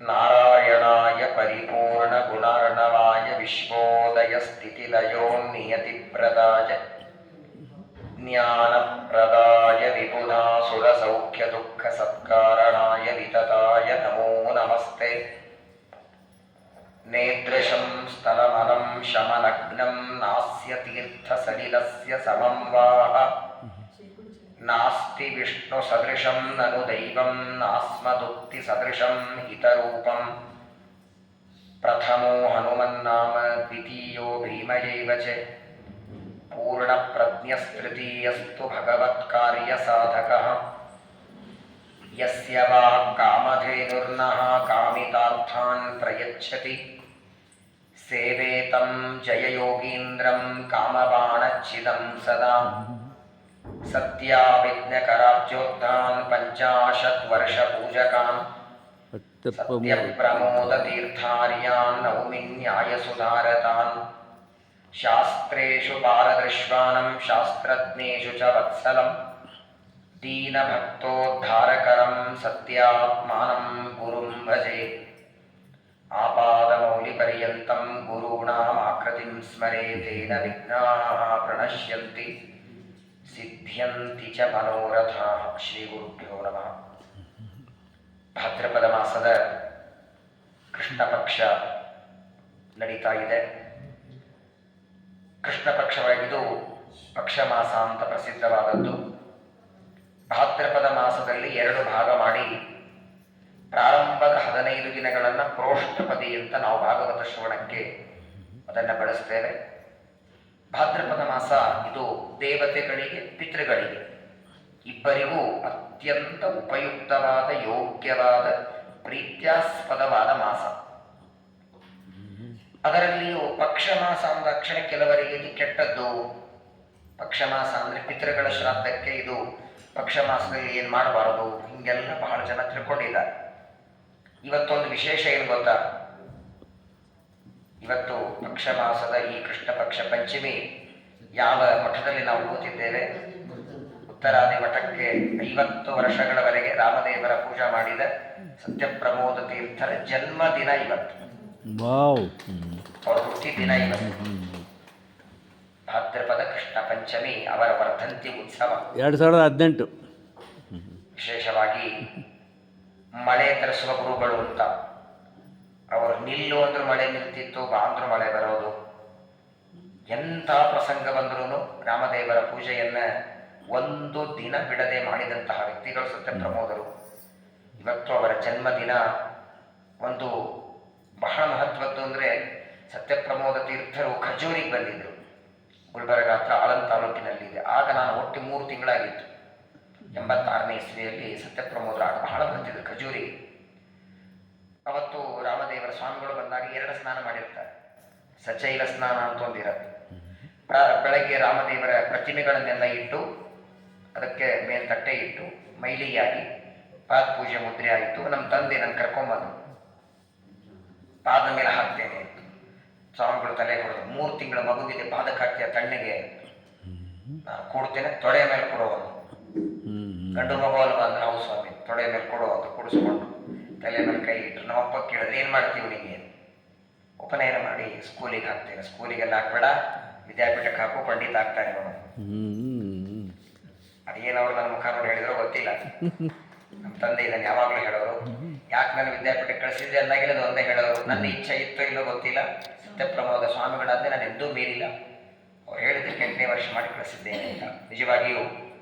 ನಾರಾಯಣಾಯ ಪರಿಪೂರ್ಣಗುಣಾರ್ಣವಾಯ ವಿಶ್ವೋದಯಸ್ಥಿತಿಲಯೋನ್ನಿಯತಿಪ್ರದಾಯ ಜ್ಞಾನಪ್ರದಾಯ ವಿಬುಧಾಸುರಸೌಖ್ಯದುಃಖಸತ್ಕಾರಣಾಯ ವಿತತಾಯ ನಮೋ ನಮಸ್ತೆ. ನೇತ್ರಶಂ ಸ್ತನಮನಂ ಶಮನಗ್ನಂ ನಾಸ್ಯ ತೀರ್ಥಸಲಿಲಸ್ಯ ಸಮಂ ವಾಹ ನಾಸ್ತಿ ವಿಷ್ಣು ಸದೃಶಂ ನನು ದೈವಂ ನಾಸ್ಮದುಕ್ತಿ ಸದೃಶಂ ಹಿತರೂಪಂ. ಪ್ರಥಮೋ ಹನುಮನ್ನಾಮ ದ್ವಿತೀಯೋ ಭೀಮಯೈವ ಚ ಪೂರ್ಣಪ್ರಜ್ಞಸ್ತೃತೀಯಸ್ತು ಭಗವತ್ಕಾರ್ಯಸಾಧಕಃ. ಯಸ್ಯ ವಾ ಕಾಮಧೇನುರ್ನಃ ಕಾಮಿತಾರ್ಥಾನ್ ಪ್ರಯಚ್ಛತಿ ಸೇವೇತಂ ಜಯಯೋಗೀಂದ್ರಂ ಕಾಮಬಾಣಚ್ಛಿದಂ ಸದಾ. ಸತ್ಯಾವಿಘ್ನಕರಾಬ್ಜೋತ್ಥಾನ್ ಪಂಚಾಶದ್ವರ್ಷಪೂಜಕಾನ್ ಸತ್ಯಪ್ರಮೋದತೀರ್ಥಾರ್ಯಾನ್ ನೌಮಿ ನ್ಯಾಯಸುಧಾರತಾನ್. ಶಾಸ್ತ್ರೇಷು ಪಾರದೃಶ್ವಾನಂ ಶಾಸ್ತ್ರಜ್ಞೇಷು ಚ ವತ್ಸಲಂ ದೀನಭಕ್ತೋದ್ಧಾರಕರಂ ಸತ್ಯಾತ್ಮಾನಂ ಗುರುಂ ಭಜೆ. ಆಪಾದಮೌಲಿಪರ್ಯಂತಂ ಗುರೂಣಾಮಾಕೃತಿಂ ಸ್ಮರೇತ್ ತೇನ ವಿಘ್ನಾಃ ಪ್ರಣಶ್ಯಂತಿ ಸಿದ್ಧ್ಯಂತಿ ಚ ಮನೋರಥಾಃ. ಶ್ರೀ ಗುರುಭ್ಯೋ ನಮಃ. ಭಾದ್ರಪದ ಮಾಸದ ಕೃಷ್ಣ ಪಕ್ಷ ನಡೀತಾ ಇದೆ. ಕೃಷ್ಣ ಪಕ್ಷವಾಗಿದ್ದು ಪಕ್ಷ ಮಾಸ ಅಂತ ಪ್ರಸಿದ್ಧವಾದದ್ದು. ಭಾದ್ರಪದ ಮಾಸದಲ್ಲಿ 2 ಭಾಗ ಮಾಡಿ ಪ್ರಾರಂಭದ 15 ದಿನಗಳನ್ನು ಪ್ರೋಷ್ಠಪದಿ ಅಂತ ನಾವು ಭಾಗವತ ಶ್ರವಣಕ್ಕೆ ಅದನ್ನು ಬಳಸ್ತೇವೆ. ಭಾದ್ರಪದ ಮಾಸ ಇದು ದೇವತೆಗಳಿಗೆ ಪಿತೃಗಳಿಗೆ ಇಬ್ಬರಿಗೂ ಅತ್ಯಂತ ಉಪಯುಕ್ತವಾದ ಯೋಗ್ಯವಾದ ಪ್ರೀತ್ಯಾಸ್ಪದವಾದ ಮಾಸ. ಅದರಲ್ಲಿಯೂ ಪಕ್ಷ ಮಾಸ ಅಂದಾಕ್ಷಣ ಕೆಲವರಿಗೆ ಇದು ಕೆಟ್ಟದ್ದು. ಪಕ್ಷ ಮಾಸ ಅಂದರೆ ಪಿತೃಗಳ ಶ್ರಾದ್ದಕ್ಕೆ ಇದು ಪಕ್ಷ ಮಾಸದಲ್ಲಿ ಏನು ಮಾಡಬಾರದು, ಹಿಂಗೆಲ್ಲ ಬಹಳ ಜನ ತಿಳ್ಕೊಂಡಿದ್ದಾರೆ. ಇವತ್ತೊಂದು ವಿಶೇಷ ಏನು ಗೊತ್ತಾ? ಇವತ್ತು ಪಕ್ಷ ಮಾಸದ ಈ ಕೃಷ್ಣ ಪಕ್ಷ ಪಂಚಮಿ ಯಾವ ಮಠದಲ್ಲಿ ನಾವು ಓದಿದ್ದೇವೆ, ಉತ್ತರಾದಿ ಮಠಕ್ಕೆ 50 ವರ್ಷಗಳವರೆಗೆ ರಾಮದೇವರ ಪೂಜಾ ಮಾಡಿದ ಸತ್ಯಪ್ರಮೋದ ತೀರ್ಥರ ಜನ್ಮದಿನ ಇವತ್ತು. ಅವರ ಹುಟ್ಟಿ ದಿನ ಇವತ್ತು. ಭಾದ್ರಪದ ಕೃಷ್ಣ ಪಂಚಮಿ ಅವರ ವರ್ಧಂತಿ ಉತ್ಸವ 2018. ವಿಶೇಷವಾಗಿ ಮಳೆ ತರಿಸುವ ಗುರುಗಳು ಅಂತ. ಅವರು ನಿಲ್ಲು ಅಂದ್ರೂ ಮಳೆ ನಿಲ್ತಿತ್ತು, ಬಾ ಅಂದ್ರೂ ಮಳೆ ಬರೋದು. ಎಂಥ ಪ್ರಸಂಗ ಬಂದ್ರೂ ರಾಮದೇವರ ಪೂಜೆಯನ್ನ 1 ದಿನ ಬಿಡದೆ ಮಾಡಿದಂತಹ ವ್ಯಕ್ತಿಗಳು ಸತ್ಯಪ್ರಮೋದರು. ಇವತ್ತು ಅವರ ಜನ್ಮದಿನ. ಒಂದು ಬಹಳ ಮಹತ್ವದ್ದು ಅಂದರೆ ಸತ್ಯಪ್ರಮೋದ ತೀರ್ಥರು ಖಜೂರಿಗೆ ಬಂದಿದ್ದರು. ಗುಲ್ಬರ್ಗ ಹತ್ರ ಆಳಂದ್ ತಾಲೂಕಿನಲ್ಲಿದೆ. ಆಗ ನಾನು ಒಟ್ಟು 3 ತಿಂಗಳಾಗಿತ್ತು. 86ನೇ ಇಸ್ವಿಯಲ್ಲಿ ಸತ್ಯಪ್ರಮೋದರ ಆಗ ಬಹಳ ಬರ್ತಿದ್ರು ಖಜೂರಿಗೆ. ಅವತ್ತು ರಾಮದೇವರ ಸ್ವಾಮಿಗಳು ಬಂದಾಗ 2 ಸ್ನಾನ ಮಾಡಿರ್ತಾರೆ. ಸಚೈಲ ಸ್ನಾನ ಅಂತ ಒಂದಿರುತ್ತೆ. ಬೆಳಗ್ಗೆ ರಾಮದೇವರ ಪ್ರತಿಮೆಗಳನ್ನೆಲ್ಲ ಇಟ್ಟು ಅದಕ್ಕೆ ಮೇಲ್ತಟ್ಟೆ ಇಟ್ಟು ಮೈಲಿಯಾಗಿ ಪಾದ ಪೂಜೆ ಮುದ್ರೆ ಆಯಿತು. ನಮ್ಮ ತಂದೆ ನನ್ನ ಕರ್ಕೊಂಬಂದು ಪಾದ ಮೇಲೆ ಹಾಕ್ತೇನೆ ಅಂತ ಸ್ವಾಮಿಗಳು ತಲೆ ಹೊಡೆದು, 3 ತಿಂಗಳ ಮಗುವಿಗೆ ಪಾದಕ್ಕೆ ಹಾಕ್ತೀಯ ತಣ್ಣಗೆ, ನಾನು ಕೊಡ್ತೇನೆ, ತೊಡೆ ಮೇಲೆ ಕೊಡುವುದು. ಗಂಡು ಮಗು ಅಲ್ವಾ ಅಂದ್ರೆ ಹೌದು ಸ್ವಾಮಿ, ತೊಡೆ ಮೇಲೆ ಕೊಡುವುದು. ಕುಡಿಸ್ಕೊಂಡು ತಲೆ ಮೇಲೆ ಕೈ ಇಟ್ಟರು. ನಮ್ಮಪ್ಪ ಕೇಳಿದ್ರೆ ಏನು ಮಾಡ್ತೀವಿ ನಿಮಗೆ? ಉಪನಯನ ಮಾಡಿ ಸ್ಕೂಲಿಗೆ ಹಾಕ್ತೇನೆ. ಸ್ಕೂಲಿಗೆಲ್ಲ ಹಾಕ್ಬೇಡ, ವಿದ್ಯಾಪೀಠಕ್ಕೆ ಹಾಕು, ಪಂಡಿತ ಆಗ್ತಾನೆ ಅವನು. ಅದೇನವ್ರು ನನ್ನ ಮುಖ ನೋಡಿ ಹೇಳಿದ್ರು ಗೊತ್ತಿಲ್ಲ. ನಮ್ಮ ತಂದೆ ಇದನ್ನು ಯಾವಾಗಲೂ ಹೇಳೋರು. ಯಾಕೆ ನಾನು ವಿದ್ಯಾಪೀಠಕ್ಕೆ ಕಳಿಸಿದ್ದೆ ಅಂದಾಗಿಲ್ಲ, ಅದು ಒಂದೇ ಹೇಳೋರು. ನನ್ನ ಇಚ್ಛೆ ಇತ್ತೋ ಇಲ್ಲೋ ಗೊತ್ತಿಲ್ಲ. ಸತ್ಯಪ್ರಮೋದ ಸ್ವಾಮಿಗಳಾದರೆ ನಾನು ಎಂದೂ ಮೀರಿಲ್ಲ. ಅವ್ರು ಹೇಳಿದ್ದಕ್ಕೆ 8ನೇ ವರ್ಷ ಮಾಡಿ ಕಳಿಸಿದ್ದೇನೆ ಅಂತ. ನಿಜವಾಗಿಯೂ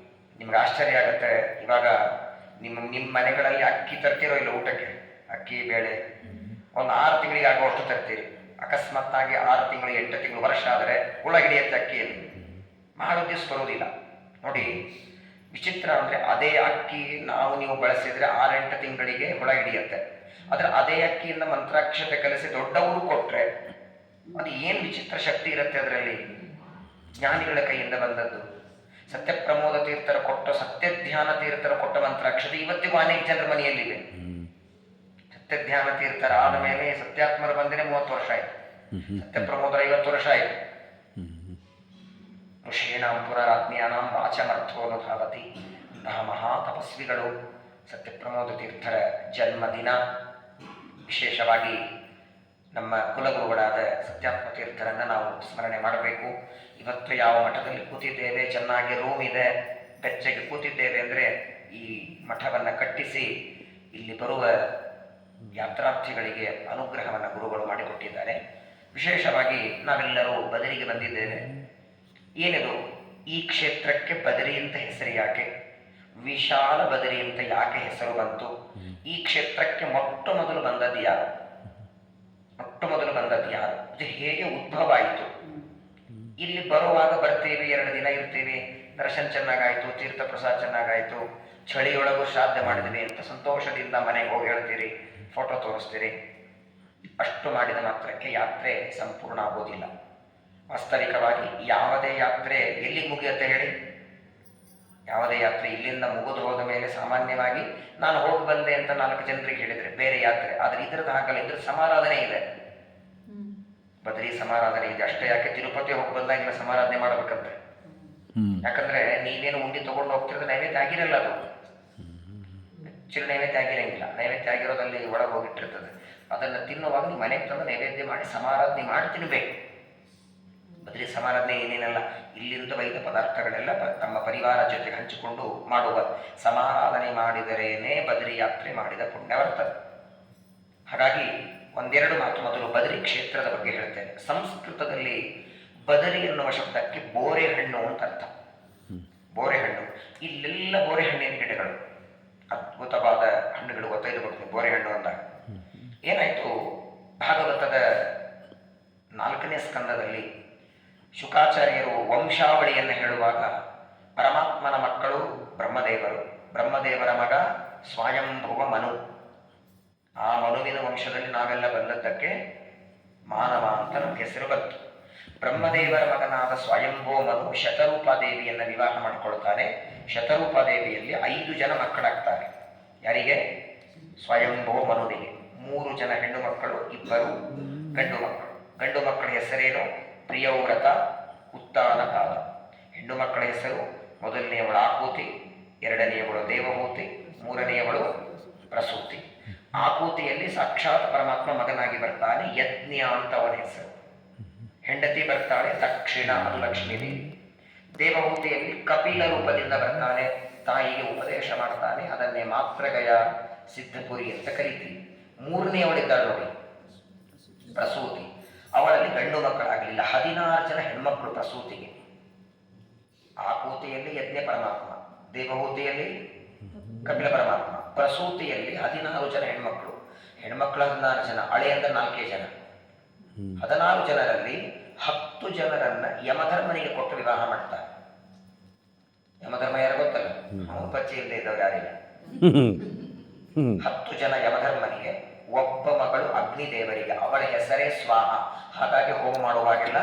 ನಿಮ್ಗೆ ಆಶ್ಚರ್ಯ ಆಗುತ್ತೆ. ಇವಾಗ ನಿಮ್ಮ ಮನೆಗಳಲ್ಲಿ ಅಕ್ಕಿ ತರ್ತಿರೋ ಇಲ್ಲ ಊಟಕ್ಕೆ, ಅಕ್ಕಿ ಬೇಳೆ ಒಂದು 6 ತಿಂಗಳಿಗೆ ಆಗುವಷ್ಟು ತರ್ತೀರಿ. ಅಕಸ್ಮಾತ್ತಾಗಿ 6 ತಿಂಗಳು 8 ತಿಂಗಳು ವರ್ಷ ಆದರೆ ಹುಳ ಹಿಡಿಯುತ್ತೆ ಅಕ್ಕಿಯಲ್ಲಿ, ಮಾಡೋ ದಿವಸ ಬರೋದಿಲ್ಲ. ನೋಡಿ ವಿಚಿತ್ರ ಅಂದರೆ ಅದೇ ಅಕ್ಕಿ ನೀವು ಬಳಸಿದರೆ 6-8 ತಿಂಗಳಿಗೆ ಹುಳ ಹಿಡಿಯುತ್ತೆ. ಆದರೆ ಅದೇ ಅಕ್ಕಿಯಿಂದ ಮಂತ್ರಾಕ್ಷತೆ ಕಲಿಸಿ ದೊಡ್ಡವರು ಕೊಟ್ಟರೆ ಅದು ಏನು ವಿಚಿತ್ರ ಶಕ್ತಿ ಇರುತ್ತೆ ಅದರಲ್ಲಿ. ಜ್ಞಾನಿಗಳ ಕೈಯಿಂದ ಬಂದದ್ದು. ಸತ್ಯಪ್ರಮೋದ ತೀರ್ಥರ ಕೊಟ್ಟ, ಸತ್ಯಧ್ಯಾನ ತೀರ್ಥರ ಕೊಟ್ಟ ಮಂತ್ರಾಕ್ಷತೆ ಇವತ್ತಿಗೂ ಅನೇಕ ಜನರ ಮನೆಯಲ್ಲಿವೆ. ಸತ್ಯಧ್ಯಾನ ತೀರ್ಥರ ಆದ ಮೇಲೆ ಸತ್ಯಾತ್ಮರು ಬಂದರೆ 30 ವರ್ಷ ಆಯಿತು. ಸತ್ಯಪ್ರಮೋದರ 50 ವರ್ಷ ಆಯಿತು. ಋಷೀಣಾಂ ಪುನರಾತ್ಮೀಯಾನಾಂ ವಾಚಮರ್ಥೋನುಭಾವತಿ. ಇಂತಹ ಮಹಾ ತಪಸ್ವಿಗಳು ಸತ್ಯಪ್ರಮೋದ ತೀರ್ಥರ ಜನ್ಮದಿನ. ವಿಶೇಷವಾಗಿ ನಮ್ಮ ಕುಲಗುರುಗಳಾದ ಸತ್ಯಾತ್ಮ ತೀರ್ಥರನ್ನು ನಾವು ಸ್ಮರಣೆ ಮಾಡಬೇಕು. ಇವತ್ತು ಯಾವ ಮಠದಲ್ಲಿ ಕೂತಿದ್ದೇವೆ, ಚೆನ್ನಾಗಿ ರೂಮ್ ಇದೆ, ಬೆಚ್ಚಗೆ ಕೂತಿದ್ದೇವೆ ಅಂದರೆ ಈ ಮಠವನ್ನು ಕಟ್ಟಿಸಿ ಇಲ್ಲಿ ಬರುವ ಯಾತ್ರಾರ್ಥಿಗಳಿಗೆ ಅನುಗ್ರಹವನ್ನು ಗುರುಗಳು ಮಾಡಿಕೊಟ್ಟಿದ್ದಾರೆ. ವಿಶೇಷವಾಗಿ ನಾವೆಲ್ಲರೂ ಬದರಿಗೆ ಬಂದಿದ್ದೇವೆ. ಏನಿದು ಈ ಕ್ಷೇತ್ರಕ್ಕೆ ಬದರಿ ಅಂತ ಹೆಸರು ಯಾಕೆ, ವಿಶಾಲ ಬದರಿ ಅಂತ ಯಾಕೆ ಹೆಸರು ಬಂತು, ಈ ಕ್ಷೇತ್ರಕ್ಕೆ ಮೊಟ್ಟ ಮೊದಲು ಬಂದದ್ದು ಯಾರು, ಇದು ಹೇಗೆ ಉದ್ಭವ ಆಯಿತು, ಇಲ್ಲಿ ಬರುವಾಗ ಬರ್ತೇವೆ, 2 ದಿನ ಇರ್ತೇವೆ, ದರ್ಶನ ಚೆನ್ನಾಗಾಯ್ತು, ತೀರ್ಥ ಪ್ರಸಾದ ಚೆನ್ನಾಗಾಯ್ತು, ಚಳಿಯೊಳಗೂ ಶ್ರಾದ್ದ ಮಾಡಿದ್ವಿ ಅಂತ ಸಂತೋಷದಿಂದ ಮನೆಗೆ ಹೋಗಿ ಹೇಳ್ತೀರಿ, ಫೋಟೋ ತೋರಿಸ್ತೀರಿ. ಅಷ್ಟು ಮಾಡಿದ ಮಾತ್ರಕ್ಕೆ ಯಾತ್ರೆ ಸಂಪೂರ್ಣ ಆಗೋದಿಲ್ಲ. ವಾಸ್ತವಿಕವಾಗಿ ಯಾವುದೇ ಯಾತ್ರೆ ಎಲ್ಲಿ ಮುಗಿಯುತ್ತೆ ಹೇಳಿ? ಯಾವುದೇ ಯಾತ್ರೆ ಇಲ್ಲಿಂದ ಮುಗಿದು ಹೋದ ಮೇಲೆ ಸಾಮಾನ್ಯವಾಗಿ ನಾನು ಹೋಗಿ ಬಂದೆ ಅಂತ 4 ಜನರಿಗೆ ಹೇಳಿದರೆ ಬೇರೆ ಯಾತ್ರೆ. ಆದರೆ ಇದ್ರದ್ದು ಹಾಗಲ್ಲ, ಇದ್ರ ಸಮಾರಾಧನೆ ಇದೆ, ಬದರಿ ಸಮಾರಾಧನೆ ಇದೆ. ಅಷ್ಟೇ ಯಾಕೆ, ತಿರುಪತಿ ಹೋಗಿ ಬಂದಾಗೆಲ್ಲ ಸಮಾರಾಧನೆ ಮಾಡಬೇಕಂತೆ. ಯಾಕಂದ್ರೆ ನೀವೇನು ಉಂಡಿ ತಗೊಂಡು ಹೋಗ್ತಿರೋದು ನೈವೇದ್ಯ ಆಗಿರಲ್ಲ, ಅದು ಚಿರು ನೈವೇದ್ಯ ಆಗಿರಂಗಿಲ್ಲ. ನೈವೇದ್ಯ ಆಗಿರೋದಲ್ಲಿ ಒಳಗೆ ಹೋಗಿಟ್ಟಿರ್ತದೆ. ಅದನ್ನು ತಿನ್ನುವಾಗ ನೀವು ಮನೆಗೆ ತಂದು ನೈವೇದ್ಯ ಮಾಡಿ ಸಮಾರಾಧನೆ ಮಾಡಿ ತಿನ್ನಬೇಕು. ಬದರಿ ಸಮಾರಾಧನೆ ಏನೇನಲ್ಲ, ಇಲ್ಲಿಂದ ಒಯ್ದ ಪದಾರ್ಥಗಳೆಲ್ಲ ತಮ್ಮ ಪರಿವಾರ ಜೊತೆಗೆ ಹಂಚಿಕೊಂಡು ಮಾಡುವ ಸಮಾರಾಧನೆ ಮಾಡಿದರೇನೇ ಬದರಿ ಯಾತ್ರೆ ಮಾಡಿದ ಪುಣ್ಯ ಬರ್ತದೆ. ಹಾಗಾಗಿ 1-2 ಮಾತು ಮೊದಲು ಬದರಿ ಕ್ಷೇತ್ರದ ಬಗ್ಗೆ ಹೇಳ್ತೇನೆ. ಸಂಸ್ಕೃತದಲ್ಲಿ ಬದರಿ ಎನ್ನುವ ಶಬ್ದಕ್ಕೆ ಬೋರೆ ಹಣ್ಣು ಅಂತ ಅರ್ಥ. ಬೋರೆ ಹಣ್ಣು, ಇಲ್ಲೆಲ್ಲ ಬೋರೆ ಹಣ್ಣಿನ ಗಿಡಗಳು, ಅದ್ಭುತವಾದ ಹಣ್ಣುಗಳು ಗೊತ್ತಾಯ್ತು. ಬೋರೆ ಹಣ್ಣು ಅಂದಾಗ ಏನಾಯಿತು, ಭಾಗವತದ 4ನೇ ಸ್ಕಂದದಲ್ಲಿ ಶುಕಾಚಾರ್ಯರು ವಂಶಾವಳಿಯನ್ನು ಹೇಳುವಾಗ ಪರಮಾತ್ಮನ ಮಕ್ಕಳು ಬ್ರಹ್ಮದೇವರು, ಬ್ರಹ್ಮದೇವರ ಮಗ ಸ್ವಯಂಭುವ ಮನು, ಆ ಮನುವಿನ ವಂಶದಲ್ಲಿ ನಾವೆಲ್ಲ ಬಂದದ್ದಕ್ಕೆ ಮಾನವ ಅಂತ ನಮ್ಗೆ ಹೆಸರು ಬಂತು. ಬ್ರಹ್ಮದೇವರ ಮಗನಾದ ಸ್ವಯಂಭೋ ಮನು ಶತರೂಪಾದೇವಿಯನ್ನು ವಿವಾಹ ಮಾಡಿಕೊಳ್ತಾನೆ. ಶತರೂಪಾದೇವಿಯಲ್ಲಿ 5 ಜನ ಮಕ್ಕಳಾಗ್ತಾರೆ. ಯಾರಿಗೆ? ಸ್ವಯಂಭೋ ಮನುವಿಗೆ. 3 ಜನ ಹೆಣ್ಣು ಮಕ್ಕಳು, 2 ಗಂಡು ಮಕ್ಕಳು. ಗಂಡು ಮಕ್ಕಳ ಹೆಸರೇನು? ಪ್ರಿಯವ್ರತ, ಉತ್ತಾನಕಾಲ. ಹೆಣ್ಣು ಮಕ್ಕಳ ಹೆಸರು ಮೊದಲನೆಯವಳು ಆಕೂತಿ, 2ನೇಯವಳು ದೇವಹೂತಿ, 3ನೇಯವಳು ಪ್ರಸೂತಿ. ಆಕೂತಿಯಲ್ಲಿ ಸಾಕ್ಷಾತ್ ಪರಮಾತ್ಮ ಮಗನಾಗಿ ಬರ್ತಾನೆ, ಯಜ್ಞ ಅಂತ ಅವನ ಹೆಸರು. ಹೆಂಡತಿ ಬರ್ತಾಳೆ ದಕ್ಷಿಣ, ಅದು ಲಕ್ಷ್ಮೀದೇವಿ. ದೇವಹೂತಿಯಲ್ಲಿ ಕಪಿಲ ರೂಪದಿಂದ ಬರ್ತಾನೆ, ತಾಯಿಗೆ ಉಪದೇಶ ಮಾಡ್ತಾನೆ, ಅದನ್ನೇ ಮಾತ್ರಗಯ ಸಿದ್ಧಪುರಿ ಅಂತ ಕರೀತೀವಿ. 3ನೇಯವಳಿದ್ದಾಳೆ ನೋಡಿ ಪ್ರಸೂತಿ, ಅವಳಲ್ಲಿ ಗಂಡು ಮಕ್ಕಳಾಗಲಿಲ್ಲ, 16 ಜನ ಹೆಣ್ಮಕ್ಕಳು ಪ್ರಸೂತಿಗೆ. ಆಕೂತಿಯಲ್ಲಿ ಯಜ್ಞ ಪರಮಾತ್ಮ, ದೇವಹೂತಿಯಲ್ಲಿ ಕಪಿಲ ಪರಮಾತ್ಮ, ಪ್ರಸೂತಿಯಲ್ಲಿ 16 ಜನ ಹೆಣ್ಮಕ್ಕಳು. ಹೆಣ್ಮಕ್ಕಳು 16 ಜನ, ಹಳೆ ಅಂದ್ರೆ 4 ಜನ. 16 ಜನರಲ್ಲಿ 10 ಜನರನ್ನ ಯಮಧರ್ಮನಿಗೆ ಕೊಟ್ಟು ವಿವಾಹ ಮಾಡ್ತಾರೆ. ಯಮಧರ್ಮ ಯಾರು ಗೊತ್ತಲ್ಲ, ಅವನು ಪಚ್ಚಿ ಇಲ್ಲದೆ ಇದ್ದವ್ರು ಯಾರಿಲ್ಲ. 10 ಜನ ಯಮಧರ್ಮನಿಗೆ, ಒಬ್ಬ ಮಗಳು ಅಗ್ನಿದೇವರಿಗೆ, ಅವಳ ಹೆಸರೇ ಸ್ವಾಹ, ಹಾಗಾಗಿ ಹೋಮ ಮಾಡುವಾಗೆಲ್ಲ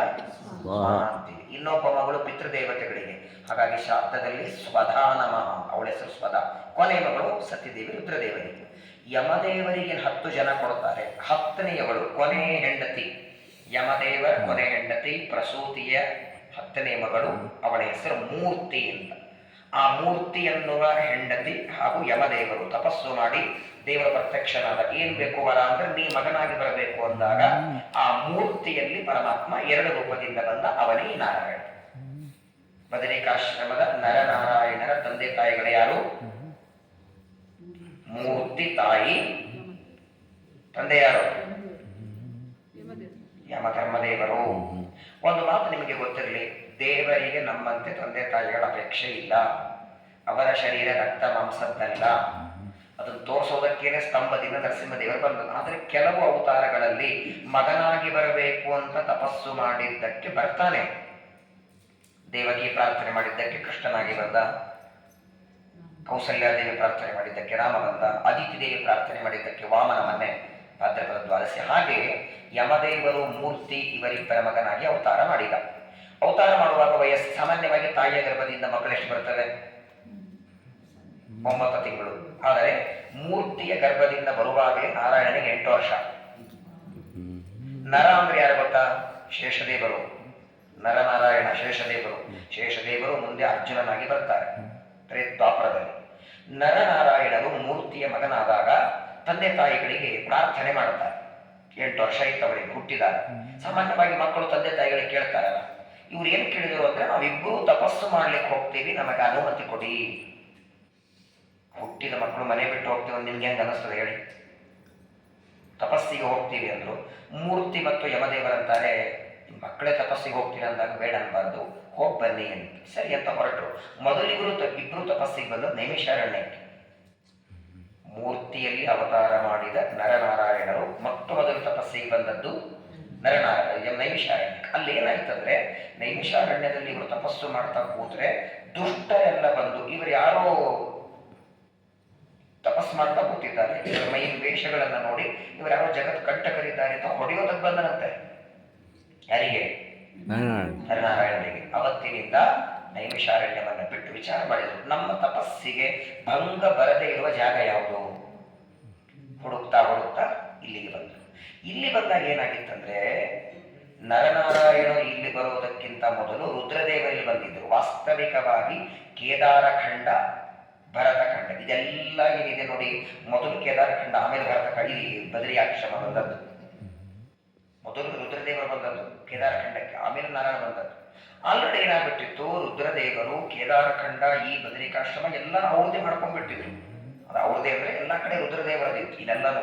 ಸ್ವಾಹ ಅಂತೀವಿ. ಇನ್ನೊಬ್ಬ ಮಗಳು ಪಿತೃದೇವತೆಗಳಿಗೆ, ಹಾಗಾಗಿ ಶಾಬ್ದದಲ್ಲಿ ಸ್ವಧಾ ನಮಃ, ಅವಳ ಹೆಸರು ಸ್ವಧಾ. ಕೊನೆ ಮಗಳು ಸತಿದೇವಿ ರುದ್ರದೇವರಿಗೆ. ಯಮದೇವರಿಗೆ 10 ಜನ ಕೊಡ್ತಾರೆ. 10ನೇಯವಳು ಕೊನೆ ಹೆಂಡತಿ, ಯಮದೇವರ ಕೊನೆ ಹೆಂಡತಿ ಪ್ರಸೂತಿಯ 10ನೇ ಮಗಳು, ಅವಳ ಹೆಸರು ಮೂರ್ತಿ ಅಂತ. ಆ ಮೂರ್ತಿ ಎನ್ನುವ ಹೆಂಡತಿ ಹಾಗೂ ಯಮದೇವರು ತಪಸ್ಸು ಮಾಡಿ ದೇವರ ಪ್ರತ್ಯಕ್ಷನಾದ. ಏನ್ ಬೇಕು ವರ ಅಂದ್ರೆ ನೀ ಮಗನಾಗಿ ಬರಬೇಕು ಅಂದಾಗ ಆ ಮೂರ್ತಿಯಲ್ಲಿ ಪರಮಾತ್ಮ 2 ರೂಪದಿಂದ ಬಂದ, ಅವನೇ ನಾರಾಯಣ. ಬದರಿಕಾಶ್ರಮದ ನರನಾರಾಯಣರ ತಂದೆ ತಾಯಿಗಳು ಯಾರು? ಮೂರ್ತಿ ತಾಯಿ, ತಂದೆ ಯಾರು? ಯಮಧರ್ಮದೇವರು. ಒಂದು ಮಾತು ನಿಮಗೆ ಗೊತ್ತಿರಲಿ, ದೇವರಿಗೆ ನಮ್ಮಂತೆ ತಂದೆ ತಾಯಿಗಳ ಅಪೇಕ್ಷೆ ಇಲ್ಲ. ಅವರ ಶರೀರ ರಕ್ತ ಮಾಂಸದ್ದಲ್ಲ. ಅದನ್ನು ತೋರಿಸೋದಕ್ಕೇನೆ ಸ್ತಂಭದಿಂದ ನರಸಿಂಹದೇವರು ಬಂದರು. ಆದರೆ ಕೆಲವು ಅವತಾರಗಳಲ್ಲಿ ಮಗನಾಗಿ ಬರಬೇಕು ಅಂತ ತಪಸ್ಸು ಮಾಡಿದ್ದಕ್ಕೆ ಬರ್ತಾನೆ. ದೇವಕಿ ಪ್ರಾರ್ಥನೆ ಮಾಡಿದ್ದಕ್ಕೆ ಕೃಷ್ಣನಾಗಿ ಬಂದ, ಕೌಸಲ್ಯಾದೇವಿ ಪ್ರಾರ್ಥನೆ ಮಾಡಿದ್ದಕ್ಕೆ ರಾಮ ಬಂದ, ಅದಿತಿ ದೇವಿ ಪ್ರಾರ್ಥನೆ ಮಾಡಿದ್ದಕ್ಕೆ ವಾಮನ ಮೊನ್ನೆ ಭಾದ್ರಪದ ದ್ವಾದಶಿ. ಹಾಗೆ ಯಮದೇವರು ಮೂರ್ತಿ ಇವರಿಬ್ಬರ ಮಗನಾಗಿ ಅವತಾರ ಮಾಡಿದ. ಅವತಾರ ಮಾಡುವಾಗ ವಯಸ್ಸು ಸಾಮಾನ್ಯವಾಗಿ ತಾಯಿಯ ಗರ್ಭದಿಂದ ಮಕ್ಕಳು ಎಷ್ಟು ಬರ್ತವೆ? 9 ತಿಂಗಳು. ಆದರೆ ಮೂರ್ತಿಯ ಗರ್ಭದಿಂದ ಬರುವಾಗಲೇ ನಾರಾಯಣನಿಗೆ 8 ವರ್ಷ. ನರ ಅಂದ್ರೆ ಯಾರು ಗೊತ್ತಾ? ಶೇಷದೇವರು. ನರನಾರಾಯಣ ಶೇಷದೇವರು. ಶೇಷದೇವರು ಮುಂದೆ ಅರ್ಜುನನಾಗಿ ಬರ್ತಾರೆ ತ್ರೇತಾದ್ವಾಪರದಲ್ಲಿ. ನರನಾರಾಯಣರು ಮೂರ್ತಿಯ ಮಗನಾದಾಗ ತಂದೆ ತಾಯಿಗಳಿಗೆ ಪ್ರಾರ್ಥನೆ ಮಾಡ್ತಾರೆ. 8 ವರ್ಷ ಇತ್ತವರಿಗೆ ಹುಟ್ಟಿದಾಗ ಸಾಮಾನ್ಯವಾಗಿ ಮಕ್ಕಳು ತಂದೆ ತಾಯಿಗಳಿಗೆ ಕೇಳ್ತಾರಲ್ಲ, ಇವ್ರು ಏನು ಕೇಳಿದ್ರು ಅಂದ್ರೆ, ನಾವಿಬ್ಬರು ತಪಸ್ಸು ಮಾಡ್ಲಿಕ್ಕೆ ಹೋಗ್ತೀವಿ, ನಮಗೆ ಅನುಮತಿ ಕೊಡಿ. ಹುಟ್ಟಿದ ಮಕ್ಕಳು ಮನೆ ಬಿಟ್ಟು ಹೋಗ್ತೀವಿ ನಿಮ್ಗೆ ಹೆಂಗೆ ಅನಿಸ್ತದೆ ಹೇಳಿ? ತಪಸ್ಸಿಗೆ ಹೋಗ್ತೀವಿ ಅಂದ್ರು. ಮೂರ್ತಿ ಮತ್ತು ಯಮದೇವರಂತಾರೆ, ಮಕ್ಕಳೇ ತಪಸ್ಸಿಗೆ ಹೋಗ್ತೀವಿ ಅಂದಾಗ ಬೇಡ ಅನ್ಬಾರ್ದು, ಹೋಗಿ ಬನ್ನಿ ಅಂತ. ಸರಿ ಅಂತ ಹೊರಟರು. ಮೊದಲಿಗರು ಇಬ್ರು ತಪಸ್ಸಿಗೆ ಬಂದ ನೈಮಿಷಾರಣ್ಯಕ್ಕೆ. ಮೂರ್ತಿಯಲ್ಲಿ ಅವತಾರ ಮಾಡಿದ ನರನಾರಾಯಣರು ಮೊಟ್ಟ ಮೊದಲು ತಪಸ್ಸಿಗೆ ಬಂದದ್ದು ನೈಮಿಷಾರಣ್ಯಕ್ಕೆ. ಅಲ್ಲಿ ಏನಾಯ್ತಂದ್ರೆ, ನೈಮಿಷಾರಣ್ಯದಲ್ಲಿ ಇವರು ತಪಸ್ಸು ಮಾಡ್ತಾ ಕೂತ್ರೆ ದುಷ್ಟರೆಲ್ಲ ಬಂದು, ಇವರು ಯಾರೋ ತಪಸ್ಸು ಮಾಡ್ತಾ ಕೂತಿದ್ದಾರೆ, ಇವರ ಮೈ ವೇಷಗಳನ್ನ ನೋಡಿ ಇವರು ಯಾರೋ ಜಗತ್ ಕಂಟಕರಿದ್ದಾರೆ ಅಂತ ಹೊಡೆಯೋದಕ್ಕೆ ಬಂದನಂತೆ. ಯಾರಿಗೆ? ನರನಾರಾಯಣನಿಗೆ. ಅವತ್ತಿನಿಂದ ನೈಮಿಷಾರಣ್ಯವನ್ನು ಬಿಟ್ಟು ವಿಚಾರ ಮಾಡಿದರು, ನಮ್ಮ ತಪಸ್ಸಿಗೆ ಭಂಗ ಬರದೇ ಇರುವ ಜಾಗ ಯಾವುದು? ಹುಡುಕ್ತಾ ಹುಡುಕ್ತಾ ಇಲ್ಲಿಗೆ ಬಂದರು. ಇಲ್ಲಿ ಬಂದಾಗ ಏನಾಗಿತ್ತಂದ್ರೆ, ನರನಾರಾಯಣರು ಇಲ್ಲಿ ಬರುವುದಕ್ಕಿಂತ ಮೊದಲು ರುದ್ರದೇವರಲ್ಲಿ ಬಂದಿದ್ದರು. ವಾಸ್ತವಿಕವಾಗಿ ಕೇದಾರಖಂಡ, ಭರತಖಂಡ ಇದೆಲ್ಲ ಏನಿದೆ ನೋಡಿ, ಮೊದಲು ಕೇದಾರಖಂಡ, ಆಮೇಲೆ ಭರತಖಂಡ, ಇಲ್ಲಿ ಬದರಿ ಆಶ್ರಮ ಬಂದದ್ದು. ಮೊದಲು ರುದ್ರದೇವರು ಬಂದದ್ದು ಕೇದಾರಖಂಡಕ್ಕೆ, ಆಮೇಲೆ ನಾರಾಯಣ ಬಂದದ್ದು. ಆಲ್ರೆಡಿ ಏನಾಗ್ಬಿಟ್ಟಿತ್ತು, ರುದ್ರದೇವರು ಕೇದಾರಖಂಡ, ಈ ಬದರಿಕಾಶ್ರಮ ಎಲ್ಲ ಅವ್ರದೇ ಮಾಡ್ಕೊಂಡ್ಬಿಟ್ಟಿದ್ರು. ಅದು ಅವ್ರದೇ ಅಂದ್ರೆ ಎಲ್ಲ ಕಡೆ ರುದ್ರದೇವರದಿತ್ತು. ಇದೆಲ್ಲನೂ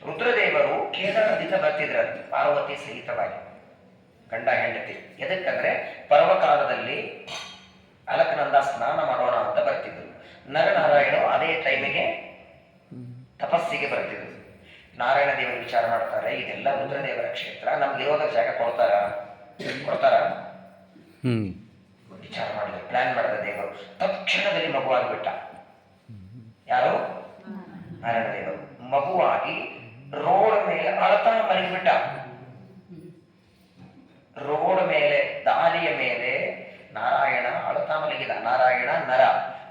ರುದ್ರದೇವರು ಕೇದಾರದಿಂದ ಬರ್ತಿದ್ರಂತೆ, ಪಾರ್ವತಿ ಸಹಿತವಾಗಿ, ಗಂಡ ಹೆಂಡತಿ. ಎದಕ್ಕಂದ್ರೆ ಪರ್ವಕಾಲದಲ್ಲಿ ಅಲಕನಂದ ಸ್ನಾನ ಮಾಡೋಣ ಅಂತ ಬರ್ತಿದ್ರು. ನರನಾರಾಯಣ ಅದೇ ಟೈಮಿಗೆ ತಪಸ್ಸಿಗೆ ಬರ್ತಿದ್ರು. ನಾರಾಯಣ ದೇವರು ವಿಚಾರ ಮಾಡ್ತಾರೆ, ಇದೆಲ್ಲ ರುದ್ರದೇವರ ಕ್ಷೇತ್ರ, ನಮ್ಗೆ ಇರೋದಕ್ಕೆ ಜಾಗ ಕೊಡ್ತಾರ ವಿಚಾರ ಮಾಡಿದ್ರು. ಪ್ಲಾನ್ ಮಾಡಿದ ದೇವರು. ತಕ್ಷಣದಲ್ಲಿ ಮಗುವಾಗಿಬಿಟ್ಟ. ಯಾರು? ನಾರಾಯಣ ದೇವರು. ಮಗುವಾಗಿ ರೋಡ್ ಮೇಲೆ ಅಳತಾ ಮಲಗಿಬಿಟ್ಟ. ರೋಡ್ ಮೇಲೆ, ದಾರಿಯ ಮೇಲೆ ನಾರಾಯಣ ಅಳತಾ ಮಲಗಿದ. ನಾರಾಯಣ, ನರ,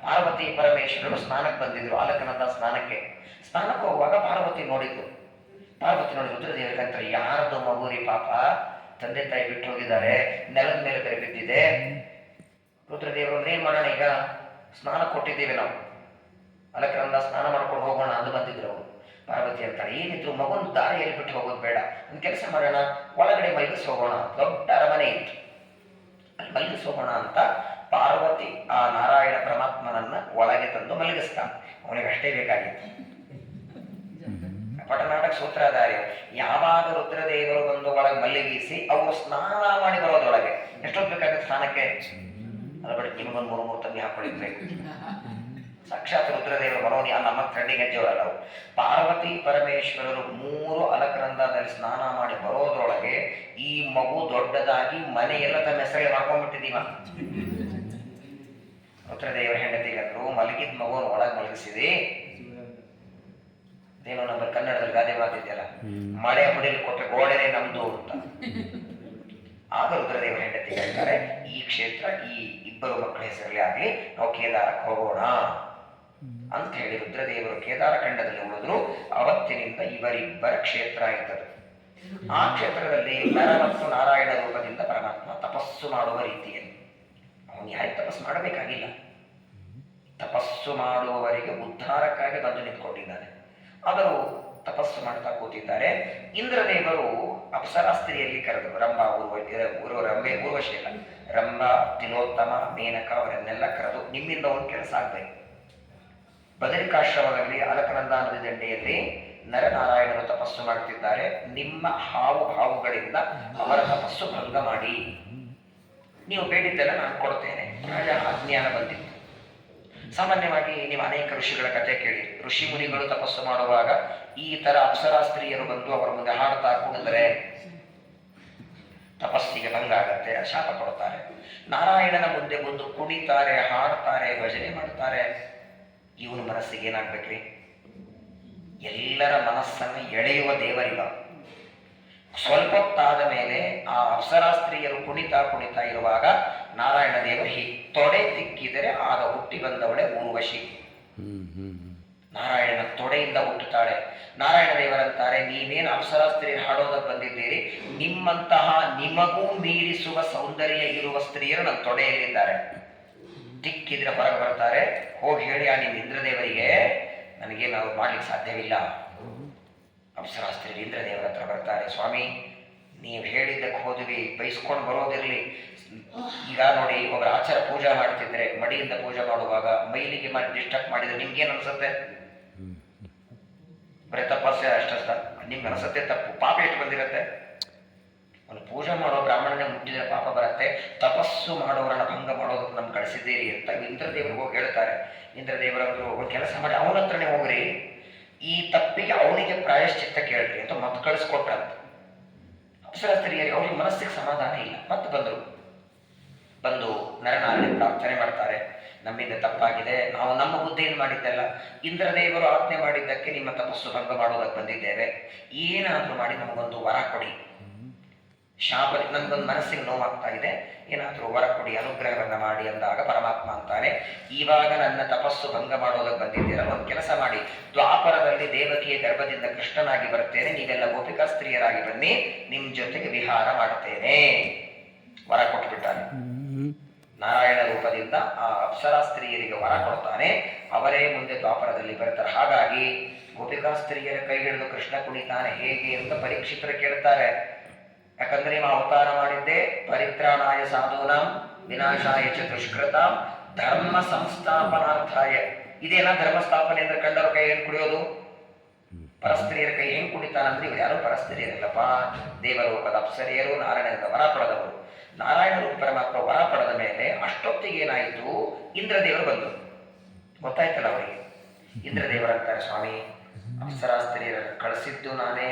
ಪಾರ್ವತಿ ಪರಮೇಶ್ವರರು ಸ್ನಾನಕ್ಕೆ ಬಂದಿದ್ರು. ಅಲಕನಂದ ಸ್ನಾನಕ್ಕೆ ಹೋಗುವಾಗ ಪಾರ್ವತಿ ನೋಡಿದ್ದು. ಪಾರ್ವತಿ ನೋಡಿ ರುದ್ರದೇವರಿಗಂತ, ಯಾರದು ಮಗುರಿ ಪಾಪ, ತಂದೆ ತಾಯಿ ಬಿಟ್ಟು ಹೋಗಿದ್ದಾರೆ, ನೆಲದ ಮೇಲೆ ಬೇರೆ ಬಿದ್ದಿದೆ. ರುದ್ರದೇವರು ಅಂದ್ರೆ ಏನ್ ಮಾಡೋಣ, ಈಗ ಸ್ನಾನ ಕೊಟ್ಟಿದ್ದೀವಿ ನಾವು, ಅಲಕನಂದ ಸ್ನಾನ ಮಾಡ್ಕೊಂಡು ಹೋಗೋಣ ಅಂತ ಬಂದಿದ್ರು ಅವರು. ಪಾರ್ವತಿ ಅಂತಾಳೆ, ಏನಿದ್ರು ಮಗುನ್ ದಾರಿಯಲ್ಲಿ ಬಿಟ್ಟು ಹೋಗೋದು ಬೇಡ, ಒಂದು ಕೆಲಸ ಮಾಡೋಣ, ಒಳಗಡೆ ಮಲಗಿಸಿ ಹೋಗೋಣ. ದೊಡ್ಡ ಅರಮನೆ ಇತ್ತು, ಅಲ್ಲಿ ಮಲಗಿಸಿ ಹೋಗೋಣ ಅಂತ ಪಾರ್ವತಿ ಆ ನಾರಾಯಣ ಪರಮಾತ್ಮನನ್ನ ಒಳಗೆ ತಂದು ಮಲಗಿಸ್ತಾನೆ. ಅವನಿಗೆ ಅಷ್ಟೇ ಬೇಕಾಗಿತ್ತು. ಪಟನಾಟಕ ಸೂತ್ರಧಾರಿ. ಯಾವಾಗ ರುದ್ರದೇವರು ಬಂದು ಒಳಗೆ ಮಲಗಿಸಿ ಅವರು ಸ್ನಾನ ಮಾಡಿ ಬರೋದ್ರೊಳಗೆ ಎಷ್ಟೊತ್ತು ಬೇಕಾಗುತ್ತೆ ಸ್ನಾನಕ್ಕೆ? ಅಲ್ಲ ಬಟ್ ನಿಮಗೊಂದು 3 ತಂಗಿ ಹಾಕೊಂಡಿರ್ಬೇಕು. ಸಾಕ್ಷಾತ್ ರುದ್ರದೇವರು ಮನೋನಿ ನಮ್ಮ ಕಣ್ಣಿಗೆ ಹೆಜ್ಜೆವರಲ್ಲ. ಪಾರ್ವತಿ ಪರಮೇಶ್ವರರು 3 ಅಲಕನಂದದಲ್ಲಿ ಸ್ನಾನ ಮಾಡಿ ಬರೋದ್ರೊಳಗೆ ಈ ಮಗು ದೊಡ್ಡದಾಗಿ ಮನೆಯೆಲ್ಲ ತಮ್ಮ ಹೆಸರೇ ಮಾಡ್ಕೊಂಡ್ಬಿಟ್ಟಿದೀವ. ರುದ್ರದೇವರ ಹೆಂಡತಿಗಂದ್ರು, ಮಲಗಿದ ಮಗುವನ್ನು ಒಳಗೆ ಮಲಗಿಸಿದೆ. ಏನೋ ನಮ್ಮ ಕನ್ನಡದಲ್ಲಿ ಗಾದೆ ಮಾತಿದೆಯಲ್ಲ, ಮಳೆ ಹೊಡೆಯಲು ಕೊಟ್ಟರೆ ಗೋಡೆನೇ ನಮ್ದು ಅಂತ. ಆಗ ರುದ್ರದೇವರ ಹೆಂಡತಿ ಹೇಳ್ತಾರೆ, ಈ ಕ್ಷೇತ್ರ ಈ ಇಬ್ಬರು ಮಕ್ಕಳ ಹೆಸರಲ್ಲಿ ಆಗ್ಲಿ, ನಾವು ಕೇದಾರಕ್ಕೆ ಹೋಗೋಣ ಅಂತ ಹೇಳಿ ರುದ್ರದೇವರು ಕೇದಾರಖಂಡದಲ್ಲಿ ಉಳಿದ್ರು. ಅವತ್ತಿನಿಂದ ಇವರಿಬ್ಬರ ಕ್ಷೇತ್ರ ಆಯ್ತದೆ. ಆ ಕ್ಷೇತ್ರದಲ್ಲಿ ನರ ಮತ್ತು ನಾರಾಯಣ ರೂಪದಿಂದ ಪರಮಾತ್ಮ ತಪಸ್ಸು ಮಾಡುವ ರೀತಿಯಲ್ಲಿ, ಅವನು ಯಾರಿಗೆ ತಪಸ್ಸು ಮಾಡಬೇಕಾಗಿಲ್ಲ, ತಪಸ್ಸು ಮಾಡುವವರಿಗೆ ಉದ್ಧಾರಕ್ಕಾಗಿ ಬಂದು ನಿಂತ್ಕೊಂಡಿದ್ದಾನೆ. ಅವರು ತಪಸ್ಸು ಮಾಡ್ತಾ ಕೂತಿದ್ದಾರೆ. ಇಂದ್ರದೇವರು ಅಪ್ಸರಾಸ್ತ್ರೀಯಲ್ಲಿ ಕರೆದು, ರಂಭಾ, ಊರ್ವಶಿ ಅಲ್ಲ, ರಂಭಾ, ತಿಲೋತ್ತಮ, ಮೇನಕ ಅವರನ್ನೆಲ್ಲ ಕರೆದು, ನಿಮ್ಮಿಂದ ಒಂದು ಕೆಲಸ ಆಗ್ಬೇಕು. ಬದರಿಕಾಶ್ರಮದಲ್ಲಿ ಅಲಕನಂದ ನದಿ ದಂಡೆಯಲ್ಲಿ ನರನಾರಾಯಣರು ತಪಸ್ಸು ಮಾಡುತ್ತಿದ್ದಾರೆ. ನಿಮ್ಮ ಹಾವುಗಳಿಂದ ಅವರ ತಪಸ್ಸು ಭಂಗ ಮಾಡಿ, ನೀವು ಬೇಡಿದ್ದೆಲ್ಲ ನಾನು ಕೊಡ್ತೇನೆ. ರಾಜ ಅಜ್ಞಾನ ಬಂದಿತ್ತು. ಸಾಮಾನ್ಯವಾಗಿ ನೀವು ಅನೇಕ ಋಷಿಗಳ ಕಥೆ ಕೇಳಿ, ಋಷಿ ಮುನಿಗಳು ತಪಸ್ಸು ಮಾಡುವಾಗ ಈ ತರ ಅಪ್ಸರಾಸ್ತ್ರೀಯರು ಬಂದು ಅವರ ಮುಂದೆ ಹಾಡ್ತಾ ಕೂಡಿದರೆ ತಪಸ್ಸಿಗೆ ಭಂಗ ಆಗತ್ತೆ, ಶಾಪ ಕೊಡ್ತಾರೆ. ನಾರಾಯಣನ ಮುಂದೆ ಬಂದು ಕುಣಿತಾರೆ, ಹಾಡ್ತಾರೆ, ಭಜನೆ ಮಾಡ್ತಾರೆ. ಇವನ ಮನಸ್ಸಿಗೆ ಏನಾಗ್ಬೇಕ್ರಿ? ಎಲ್ಲರ ಮನಸ್ಸನ್ನು ಎಳೆಯುವ ದೇವರಿವ. ಸ್ವಲ್ಪ ಹೊತ್ತಾದ ಮೇಲೆ ಆ ಅಪ್ಸರಾಸ್ತ್ರೀಯರು ಕುಣಿತಾ ಇರುವಾಗ ನಾರಾಯಣ ದೇವರು ತೊಡೆ ತಿಕ್ಕಿದರೆ ಆಗ ಹುಟ್ಟಿ ಬಂದವಳೆ ಊರ್ವಶಿ. ನಾರಾಯಣನ ತೊಡೆಯಿಂದ ಹುಟ್ಟುತ್ತಾಳೆ. ನಾರಾಯಣ ದೇವರಂತಾರೆ, ನೀವೇನು ಅಪ್ಸರಾಸ್ತ್ರೀಯರು ಹಾಡೋದಕ್ಕೆ ಬಂದಿದ್ದೀರಿ, ನಿಮ್ಮಂತಹ ನಿಮಗೂ ಮೀರಿಸುವ ಸೌಂದರ್ಯ ಇರುವ ಸ್ತ್ರೀಯರು ನನ್ನ ತೊಡೆಯಲ್ಲಿದ್ದಾರೆ. ತಿಕ್ಕಿದ್ರೆ ಹೊರಗೆ ಬರ್ತಾರೆ. ಹೋಗಿ ಹೇಳಿ ಆ ನಿಮ್ಮ ಇಂದ್ರದೇವರಿಗೆ, ನನಗೇನು ಅವ್ರು ಮಾಡ್ಲಿಕ್ಕೆ ಸಾಧ್ಯವಿಲ್ಲ, ಅಪ್ಸರಾಸ್ತ್ರೀಯರು ಇಂದ್ರದೇವರ ಹತ್ರ ಬರ್ತಾರೆ. ಸ್ವಾಮಿ, ನೀವು ಹೇಳಿದ್ದಕ್ಕೆ ಹೋದ್ವಿ, ಬೈಸ್ಕೊಂಡು ಬರೋದಿರಲಿ. ಈಗ ನೋಡಿ, ಒಬ್ಬರ ಆಚಾರ ಪೂಜೆ ಮಾಡ್ತಿದ್ರೆ ಮಡಿಯಿಂದ ಪೂಜೆ ಮಾಡುವಾಗ ಮೈಲಿಗೆ ಮಾಡಿ ಡಿಸ್ಟರ್ಬ್ ಮಾಡಿದ್ರೆ ನಿಮ್ಗೇನು ಅನ್ಸುತ್ತೆ? ಬರೀ ತಪಸ್ಸೆ ಅಷ್ಟ ನಿಮ್ಗೆ ಅನ್ಸುತ್ತೆ ತಪ್ಪು. ಪಾಪ ಎಷ್ಟು ಬಂದಿರುತ್ತೆ? ಒಂದು ಪೂಜೆ ಮಾಡೋ ಬ್ರಾಹ್ಮಣನೇ ಮುಟ್ಟಿದ್ರೆ ಪಾಪ ಬರುತ್ತೆ. ತಪಸ್ಸು ಮಾಡೋರನ್ನ ಭಂಗ ಮಾಡೋದಕ್ಕೆ ನಮ್ಗೆ ಕಳಿಸಿದ್ದೀರಿ ಅಂತ ಇಂದ್ರದೇವ್ರಿಗೆ ಹೋಗಿ ಹೇಳ್ತಾರೆ. ಇಂದ್ರದೇವರವರು ಒಂದು ಕೆಲಸ ಮಾಡಿ ಅವನ ಹತ್ರನೇ ಹೋಗ್ರಿ, ಈ ತಪ್ಪಿಗೆ ಅವನಿಗೆ ಪ್ರಾಯಶ್ಚಿತ್ತ ಕೇಳ್ರಿ ಅಂತ ಮತ್ತೆ ಕಳಿಸ್ಕೊಟ್ರಂತ. ಅಪ್ಸರಾಸ್ತ್ರೀಯರಿಗೆ ಅವ್ರಿಗೆ ಮನಸ್ಸಿಗೆ ಸಮಾಧಾನ ಇಲ್ಲ. ಮತ್ತೆ ಬಂದು ನರನಾರಾಯಣ ಪ್ರಾರ್ಥನೆ ಮಾಡ್ತಾರೆ. ನಮ್ಮಿಂದ ತಪ್ಪಾಗಿದೆ, ನಾವು ನಮ್ಮ ಬುದ್ಧಿಯನ್ನು ಮಾಡಿದ್ದೆಲ್ಲ, ಇಂದ್ರದೇವರು ಆಜ್ಞೆ ಮಾಡಿದ್ದಕ್ಕೆ ನಿಮ್ಮ ತಪಸ್ಸು ಭಂಗ ಮಾಡೋದಕ್ಕೆ ಬಂದಿದ್ದೇವೆ. ಏನಾದರೂ ಮಾಡಿ ನಮಗೊಂದು ವರ ಕೊಡಿ. ಶಾಪ, ನಮಗೊಂದು ಮನಸ್ಸಿಗೆ ನೋವಾಗ್ತಾ ಇದೆ, ಏನಾದರೂ ವರ ಕೊಡಿ, ಅನುಗ್ರಹವನ್ನು ಮಾಡಿ ಅಂದಾಗ ಪರಮಾತ್ಮ ಅಂತಾನೆ, ಇವಾಗ ನನ್ನ ತಪಸ್ಸು ಭಂಗ ಮಾಡೋದಕ್ಕೆ ಬಂದಿದ್ದೀರಲ್ಲ, ಒಂದು ಕೆಲಸ ಮಾಡಿ, ದ್ವಾಪರದಲ್ಲಿ ದೇವಕಿಯ ಗರ್ಭದಿಂದ ಕೃಷ್ಣನಾಗಿ ಬರ್ತೇನೆ, ನೀವೆಲ್ಲ ಗೋಪಿಕಾ ಸ್ತ್ರೀಯರಾಗಿ ಬನ್ನಿ, ನಿಮ್ಮ ಜೊತೆಗೆ ವಿಹಾರ ಮಾಡ್ತೇನೆ. ವರ ಕೊಟ್ಟುಬಿಟ್ಟಾನೆ. ನಾರಾಯಣ ರೂಪದಿಂದ ಆ ಅಪ್ಸರಾ ಸ್ತ್ರೀಯರಿಗೆ ವರ ಕೊಡ್ತಾನೆ. ಅವರೇ ಮುಂದೆ ದ್ವಾಪರದಲ್ಲಿ ಬರ್ತಾರೆ. ಹಾಗಾಗಿ ಗೋಪಿಕಾ ಸ್ತ್ರೀಯರ ಕೈ ಹಿಡಿದು ಕೃಷ್ಣ ಕುಣಿತಾನೆ ಹೇಗೆ ಅಂತ ಪರೀಕ್ಷಿತರು ಕೇಳ್ತಾರೆ. ಯಾಕಂದ್ರೆ ನೀವು ಅವತಾರ ಮಾಡಿದ್ದೆ ಪರಿತ್ರಾಣಾಯ ಸಾಧೂನಾಂ ವಿನಾಶಾಯ ಚ ದುಷ್ಕೃತಾಂ ಧರ್ಮ ಸಂಸ್ಥಾಪನಾರ್ಥಾಯ. ಇದೇನಾ ಧರ್ಮ ಸ್ಥಾಪನೆ ಅಂದ್ರೆ ಕಂಡವ್ರ ಕೈ ಹೆಂಗ್ ಕುಡಿಯೋದು? ಪರಸ್ತ್ರೀಯರ ಕೈ ಹೆಂಗ್ ಕುಣಿತಾನಂದ್ರೆ ಇವರು ಯಾರು ಪರಸ್ತ್ರೀಯರಿಲ್ಲಪ್ಪ, ದೇವಲೋಕದ ಅಪ್ಸರಿಯರು, ನಾರಾಯಣದ ವರ ಪಡೆದವರು. ನಾರಾಯಣ ರೂಪ ಪರಮಾತ್ಮ ವರ ಪಡೆದ ಮೇಲೆ ಅಷ್ಟೊತ್ತಿಗೆ ಏನಾಯಿತು, ಇಂದ್ರದೇವರು ಬಂದರು. ಗೊತ್ತಾಯ್ತಲ್ಲ ಅವರಿಗೆ. ಇಂದ್ರದೇವರಂತಾರೆ, ಸ್ವಾಮಿ, ಅಪ್ಸರಾಸ್ತ್ರೀಯರನ್ನು ಕಳಿಸಿದ್ದು ನಾನೇ,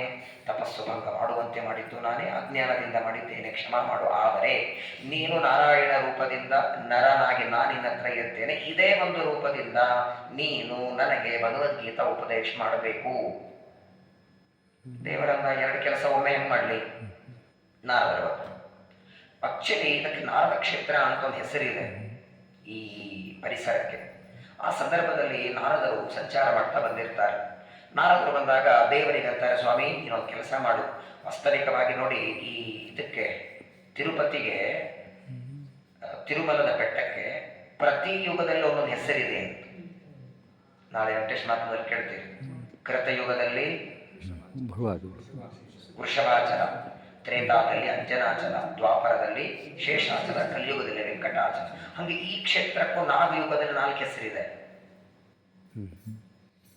ತಪಸ್ಸು ಭಂಗ ಮಾಡುವಂತೆ ಮಾಡಿದ್ದು ನಾನೇ, ಅಜ್ಞಾನದಿಂದ ಮಾಡಿದ್ದೇನೆ, ಕ್ಷಮಾ ಮಾಡು. ಆದರೆ ನೀನು ನಾರಾಯಣ ರೂಪದಿಂದ ನರನಾಗಿ ನಾನಿನ್ನ ಹತ್ರ ಇರ್ತೇನೆ, ಇದೇ ಒಂದು ರೂಪದಿಂದ ನೀನು ನನಗೆ ಭಗವದ್ಗೀತಾ ಉಪದೇಶ ಮಾಡಬೇಕು. ದೇವರನ್ನ ಎರಡು ಕೆಲಸ ಒಮ್ಮೆ ಹೆಂಗೆ ಮಾಡಲಿ? ನಾರದರ ಆಕ್ಚುಲಿ ಇದಕ್ಕೆ ನಾರದ ಕ್ಷೇತ್ರ ಅಂತ ಒಂದು ಹೆಸರಿದೆ ಈ ಪರಿಸರಕ್ಕೆ. ಆ ಸಂದರ್ಭದಲ್ಲಿ ನಾರದರು ಸಂಚಾರ ಮಾಡ್ತಾ ಬಂದಿರ್ತಾರೆ. ನಾರದರು ಬಂದಾಗ ದೇವರಿಗೆ ಅಂತಾರೆ, ಸ್ವಾಮಿ, ನೀನೊಂದು ಕೆಲಸ ಮಾಡು, ವಾಸ್ತವಿಕವಾಗಿ ನೋಡಿ, ಈ ಇದಕ್ಕೆ ತಿರುಪತಿಗೆ, ತಿರುಮಲದ ಬೆಟ್ಟಕ್ಕೆ ಪ್ರತಿ ಯುಗದಲ್ಲಿ ಒಂದೊಂದು ಹೆಸರಿದೆ ಅಂತ ನಾಳೆ ವೆಂಕಟೇಶ್ ಮಾತನಾಡಿ ಕೇಳ್ತೀವಿ. ಕೃತಯುಗದಲ್ಲಿ ವೃಷಭಾಚಲ, ತ್ರೇತಾದಲ್ಲಿ ಅಂಜನಾಚಲ, ದ್ವಾಪರದಲ್ಲಿ ಶೇಷಾಚಲ, ಕಲಿಯುಗದಲ್ಲಿ ವೆಂಕಟಾಚಲ. ಹಂಗೆ ಈ ಕ್ಷೇತ್ರಕ್ಕೂ ನಾಗಯುಗದಲ್ಲಿ 4 ಹೆಸರಿದೆ.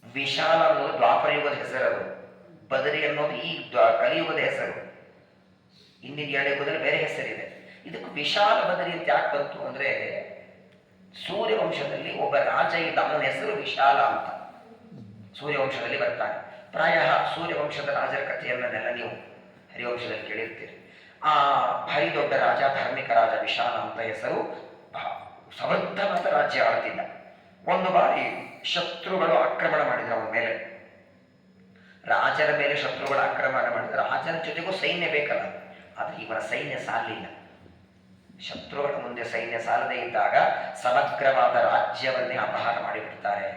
ವಿಶಾಲ ಅನ್ನೋದು ದ್ವಾಪರ ಯುಗದ ಹೆಸರದು, ಬದರಿ ಅನ್ನೋದು ಈ ಕಲಿಯುಗದ ಹೆಸರು, ಇಂದಿನ 2 ಯುಗದಲ್ಲಿ ಬೇರೆ ಹೆಸರಿದೆ. ಇದಕ್ಕೆ ವಿಶಾಲ ಬದರಿ ಅಂತ ಯಾಕೆ ಬಂತು ಅಂದ್ರೆ, ಸೂರ್ಯವಂಶದಲ್ಲಿ ಒಬ್ಬ ರಾಜ ಇದ್ದ, ಅವನ ಹೆಸರು ವಿಶಾಲ ಅಂತ ಸೂರ್ಯವಂಶದಲ್ಲಿ ಬರ್ತಾನೆ. ಪ್ರಾಯ ಸೂರ್ಯವಂಶದ ರಾಜರ ಕಥೆಯನ್ನೆಲ್ಲ ನೀವು ಹರಿವಂಶದಲ್ಲಿ ಕೇಳಿರ್ತೀರಿ. ಆ ಭಾರಿ ದೊಡ್ಡ ರಾಜ, ಧಾರ್ಮಿಕ ರಾಜ ವಿಶಾಲ ಅಂತ ಹೆಸರು. ಸಮೃದ್ಧವಾದ ರಾಜ್ಯ ಆಳ್ತಿದ್ದ. ಒಂದು ಬಾರಿ ಶತ್ರುಗಳು ಆಕ್ರಮಣ ಮಾಡಿದ್ರು ಅವನ ಮೇಲೆ. ರಾಜರ ಮೇಲೆ ಶತ್ರುಗಳು ಆಕ್ರಮಣ ಮಾಡಿದ್ರೆ ರಾಜನ ಜೊತೆಗೂ ಸೈನ್ಯ ಬೇಕಲ್ಲ, ಆದರೆ ಇವನ ಸೈನ್ಯ ಸಾಲಿಲ್ಲ. ಶತ್ರುಗಳ ಮುಂದೆ ಸೈನ್ಯ ಸಾಲದೇ ಇದ್ದಾಗ ಸಮಗ್ರವಾದ ರಾಜ್ಯವನ್ನೇ ಅಪಹಾರ ಮಾಡಿಬಿಡ್ತಾರೆ.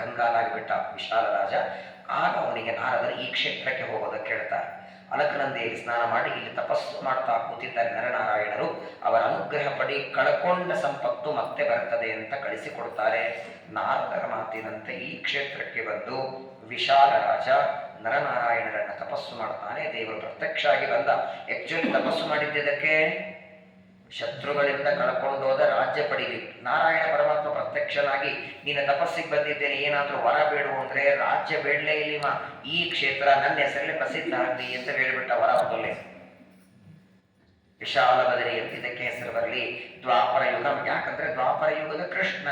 ಕಂಗಾಲಾಗಿಬಿಟ್ಟ ವಿಶಾಲ ರಾಜ. ಆಗ ಅವನಿಗೆ ನಾರದರು ಈ ಕ್ಷೇತ್ರಕ್ಕೆ ಹೋಗೋದಕ್ಕೆ ಹೇಳ್ತಾರೆ. ಅಲಕನಂದಿಯಲ್ಲಿ ಸ್ನಾನ ಮಾಡಿ ಇಲ್ಲಿ ತಪಸ್ಸು ಮಾಡ್ತಾ ಕೂತಿದ್ದಾರೆ ನರನಾರಾಯಣರು. ಅವರ ಅನುಗ್ರಹ ಪಡಿ ಕಳ್ಕೊಂಡ ಸಂಪತ್ತು ಮತ್ತೆ ಬರ್ತದೆ ಅಂತ ಕಳಿಸಿಕೊಡ್ತಾರೆ. ನಾರದರ ಮಾತಿನಂತೆ ಈ ಕ್ಷೇತ್ರಕ್ಕೆ ಬಂದು ವಿಶಾಲ ರಾಜ ನರನಾರಾಯಣರನ್ನ ತಪಸ್ಸು ಮಾಡ್ತಾನೆ. ದೇವರು ಪ್ರತ್ಯಕ್ಷ ಆಗಿ ಬಂದ. ಆಕ್ಚುಲಿ ತಪಸ್ಸು ಮಾಡಿದ್ದಕ್ಕೆ ಶತ್ರುಗಳಿಂದ ಕಳ್ಕೊಂಡೋದ ರಾಜ್ಯ ಪಡಿಲಿಕ್ಕೆ. ನಾರಾಯಣ ಪರಮಾತ್ಮ ಪ್ರತ್ಯಕ್ಷನಾಗಿ ನೀನು ತಪಸ್ಸಿಗೆ ಬಂದಿದ್ದೇನೆ, ಏನಾದರೂ ವರ ಬೇಡು ಅಂದ್ರೆ ರಾಜ್ಯ ಬೇಡಲೇ ಇಲ್ಲಿವ, ಈ ಕ್ಷೇತ್ರ ನನ್ನ ಹೆಸರಲ್ಲಿ ಪ್ರಸಿದ್ಧ ಆಗಲಿ ಅಂತ ಹೇಳಿಬಿಟ್ಟ. ವರ ಹೊಂದಲೇ ವಿಶಾಲ ಬದರಿ ಅಂತ ಇದಕ್ಕೆ ಹೆಸರು ಬರಲಿ. ದ್ವಾಪರ ಯುಗ, ಯಾಕಂದ್ರೆ ದ್ವಾಪರ ಯುಗದ ಕೃಷ್ಣ,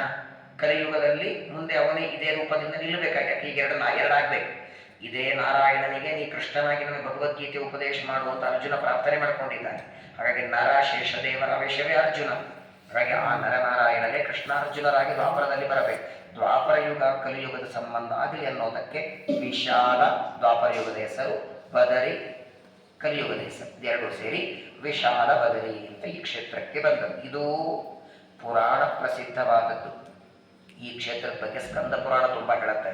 ಕಲಿಯುಗದಲ್ಲಿ ಮುಂದೆ ಅವನೇ ಇದೇ ರೂಪದಿಂದ ನಿಲ್ಲಬೇಕಾಗಿ. ಈಗ ಎರಡಾಗ್ಬೇಕು. ಇದೇ ನಾರಾಯಣನಿಗೆ ನೀ ಕೃಷ್ಣನಾಗಿ ನನಗೆ ಭಗವದ್ಗೀತೆ ಉಪದೇಶ ಮಾಡುವಂತ ಅರ್ಜುನ ಪ್ರಾರ್ಥನೆ ಮಾಡ್ಕೊಂಡಿದ್ದಾನೆ. ಹಾಗಾಗಿ ನರ ಶೇಷದೇವರ ವೇಷವೇ ಅರ್ಜುನ. ಹಾಗಾಗಿ ಆ ನರನಾರಾಯಣನೇ ಕೃಷ್ಣಾರ್ಜುನರಾಗಿ ದ್ವಾಪರದಲ್ಲಿ ಬರಬೇಕು. ದ್ವಾಪರ ಯುಗ ಕಲಿಯುಗದ ಸಂಬಂಧ ಆಗಲಿ ಅನ್ನೋದಕ್ಕೆ ವಿಶಾಲ ದ್ವಾಪರ ಯುಗದ ಹೆಸರು, ಬದರಿ ಕಲಿಯುಗದ ಹೆಸರು, ಎರಡೂ ಸೇರಿ ವಿಶಾಲ ಬದರಿ ಅಂತ ಈ ಕ್ಷೇತ್ರಕ್ಕೆ ಬಂದದ್ದು. ಇದು ಪುರಾಣ ಪ್ರಸಿದ್ಧವಾದದ್ದು. ಈ ಕ್ಷೇತ್ರದ ಬಗ್ಗೆ ಸ್ಕಂದ ಪುರಾಣ ತುಂಬಾ ಹೇಳುತ್ತೆ.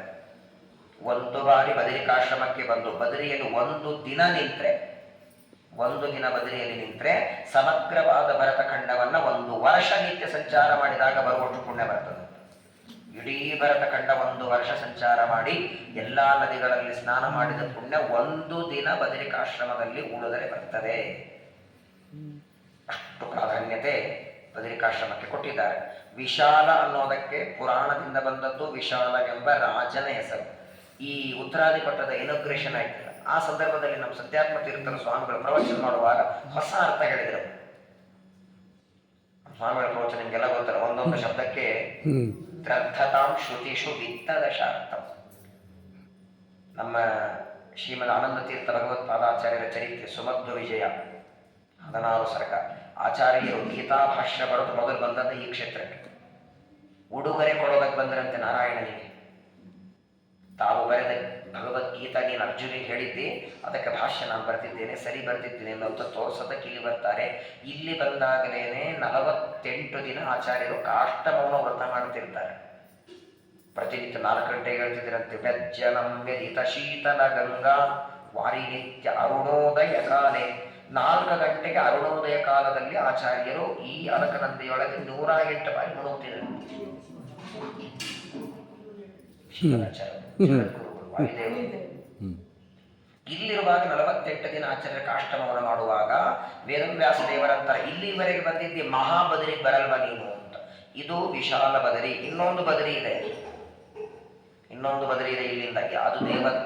ಒಂದು ಬಾರಿ ಬದರಿಕಾಶ್ರಮಕ್ಕೆ ಬಂದು ಬದರಿಯಲ್ಲಿ ಒಂದು ದಿನ ಬದರಿಯಲ್ಲಿ ನಿಂತ್ರೆ ಸಮಗ್ರವಾದ ಭರತಖಂಡವನ್ನ 1 ವರ್ಷ ನಿತ್ಯ ಸಂಚಾರ ಮಾಡಿದಾಗ ಬರುವಷ್ಟು ಪುಣ್ಯ ಬರ್ತದೆ. ಇಡೀ ಭರತಖಂಡ 1 ವರ್ಷ ಸಂಚಾರ ಮಾಡಿ ಎಲ್ಲ ನದಿಗಳಲ್ಲಿ ಸ್ನಾನ ಮಾಡಿದ ಪುಣ್ಯ 1 ದಿನ ಬದರಿಕಾಶ್ರಮದಲ್ಲಿ ಉಳಿದರೆ ಬರ್ತದೆ. ಅಷ್ಟು ಪ್ರಾಧಾನ್ಯತೆ ಬದರಿಕಾಶ್ರಮಕ್ಕೆ ಕೊಟ್ಟಿದ್ದಾರೆ. ವಿಶಾಲ ಅನ್ನೋದಕ್ಕೆ ಪುರಾಣದಿಂದ ಬಂದದ್ದು ವಿಶಾಲವೆಂಬ ರಾಜನ ಹೆಸರು. ಈ ಉತ್ತರಾದಿಪಟ್ಟದ ಇನಾಗ್ರೇಷನ್ ಆಯ್ತಲ್ಲ, ಆ ಸಂದರ್ಭದಲ್ಲಿ ನಮ್ಮ ಸತ್ಯಾತ್ಮ ತೀರ್ಥರ ಸ್ವಾಮಿಗಳು ಪ್ರವಚನ ಮಾಡುವಾಗ ಹೊಸ ಅರ್ಥ ಹೇಳಿದರು. ಸ್ವಾಮಿಗಳ ಪ್ರವಚನ ನಿಮಗೆಲ್ಲ ಗೊತ್ತಲ್ಲ, ಒಂದೊಂದು ಶಬ್ದಕ್ಕೆ ಗ್ರಂಥತಾಂ ಶ್ರುತಿಷು ವಿತ್ತದಶಾರ್ಥಂ. ನಮ್ಮ ಶ್ರೀಮದ್ ಆನಂದ ತೀರ್ಥ ಭಗವತ್ಪಾದಾಚಾರ್ಯರ ಚರಿತ್ರೆ ಸುಮಧ್ವ ವಿಜಯ 16 ಸರ್ಕ. ಆಚಾರ್ಯರು ಗೀತಾ ಭಾಷ್ಯ ಬರೆದು ಮೊದಲು ಬಂದದ್ದು ಈ ಕ್ಷೇತ್ರಕ್ಕೆ. ಉಡುಗೊರೆ ಕೊಡೋದಕ್ಕೆ ಬಂದರಂತೆ ನಾರಾಯಣನಿಗೆ. ತಾವು ಬರೆದ ಭಗವದ್ಗೀತಾ ನೀನು ಅರ್ಜುನಿಗೆ ಹೇಳಿದ್ದಿ, ಅದಕ್ಕೆ ಭಾಷ್ಯ ನಾನು ಬರ್ತಿದ್ದೇನೆ, ಸರಿ ಬರ್ತಿದ್ದೇನೆ ಅಂತ ತೋರ್ಸೋದಕ್ಕೆ ಇಲ್ಲಿ ಬರ್ತಾರೆ. ಇಲ್ಲಿ ಬಂದಾಗಲೇನೆ 48 ದಿನ ಆಚಾರ್ಯರು ಕಾಷ್ಟಮೌನ ವ್ರತ ಮಾಡ್ತಿರ್ತಾರೆ. ಪ್ರತಿನಿತ್ಯ 4 ಗಂಟೆಗೆ ಹೇಳ್ತಿದ್ರಂತೆ. ವ್ಯಜ್ಜನಂ ವ್ಯದಿತ ಶೀತಲ ಗಂಗಾ ವಾರಿನಿತ್ಯ ಅರುಣೋದಯ ಕಾಲೇ. 4 ಗಂಟೆಗೆ ಅರುಣೋದಯ ಕಾಲದಲ್ಲಿ ಆಚಾರ್ಯರು ಈ ಅಲಕನಂದಿಯೊಳಗೆ 108 ಬಾರಿ ಮುಳುಗುತ್ತಿದ್ದರು. ಇಲ್ಲಿರುವಾಗ 48 ದಿನ ಆಚಾರ್ಯ ಕಾಷ್ಟಮೌನ ಮಾಡುವಾಗ ವೇದವ್ಯಾಸ ದೇವರಂತಾರೆ, ಇಲ್ಲಿವರೆಗೆ ಬಂದಿದ್ದಿ ಮಹಾಬದರಿಗೆ ಬರಲ್ವ ನೀನು ಅಂತ. ಇದು ವಿಶಾಲ ಬದರಿ. ಇನ್ನೊಂದು ಬದರಿ ಇದೆ ಇಲ್ಲಿಂದ. ಅದು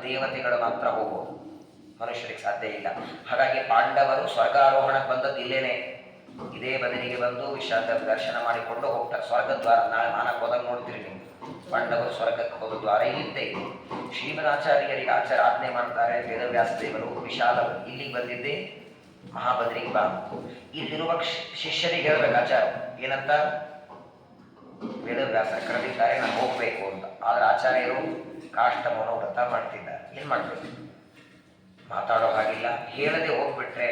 ದೇವತೆಗಳು ಮಾತ್ರ ಹೋಗೋದು, ಮನುಷ್ಯರಿಗೆ ಸಾಧ್ಯ ಇಲ್ಲ. ಹಾಗಾಗಿ ಪಾಂಡವರು ಸ್ವರ್ಗಾರೋಹಣಕ್ಕೆ ಬಂದದ್ದು ಇಲ್ಲೇನೆ, ಇದೇ ಬದರಿಗೆ ಬಂದು ವಿಶಾಲ ದರ್ಶನ ಮಾಡಿಕೊಂಡು ಹೋಗ್ತಾರೆ. ಸ್ವರ್ಗದ್ವಾರ ನಾಳೆ ಮಾನಕ್ಕೆ ಹೋದಾಗ ನೋಡ್ತೀರಿ ನೀವು. ಪಾಂಡವರು ಸ್ವರ್ಗಕ್ಕೆ ಹೋದ ದ್ವಾರ ಇಲ್ಲಿದ್ದೇ ಇದೆ. ಶ್ರೀಮದಾಚಾರ್ಯರಿಗೆ ಆಜ್ಞೆ ಮಾಡ್ತಾರೆ ವೇದವ್ಯಾಸ ದೇವರು, ವಿಶಾಲ ಇಲ್ಲಿಗೆ ಬಂದಿದ್ದೆ ಮಹಾಬದರಿಗೆ ಬಾ. ಇಲ್ಲಿರುವ ಶಿಷ್ಯರಿಗೆ ಹೇಳ್ಬೇಕು ಆಚಾರ ಏನಂತ, ವೇದವ್ಯಾಸರು ಕರೆದಿದ್ದಾರೆ, ನಾನು ಹೋಗ್ಬೇಕು ಅಂತ. ಆದ್ರೆ ಆಚಾರ್ಯರು ಕಾಷ್ಟಮೌನ ವ್ರತ ಮಾಡ್ತಿದ್ದಾರೆ. ಏನ್ ಮಾಡ್ಬೇಕು, ಮಾತಾಡೋ ಹಾಗಿಲ್ಲ. ಹೇಳದೆ ಹೋಗ್ಬಿಟ್ರೆ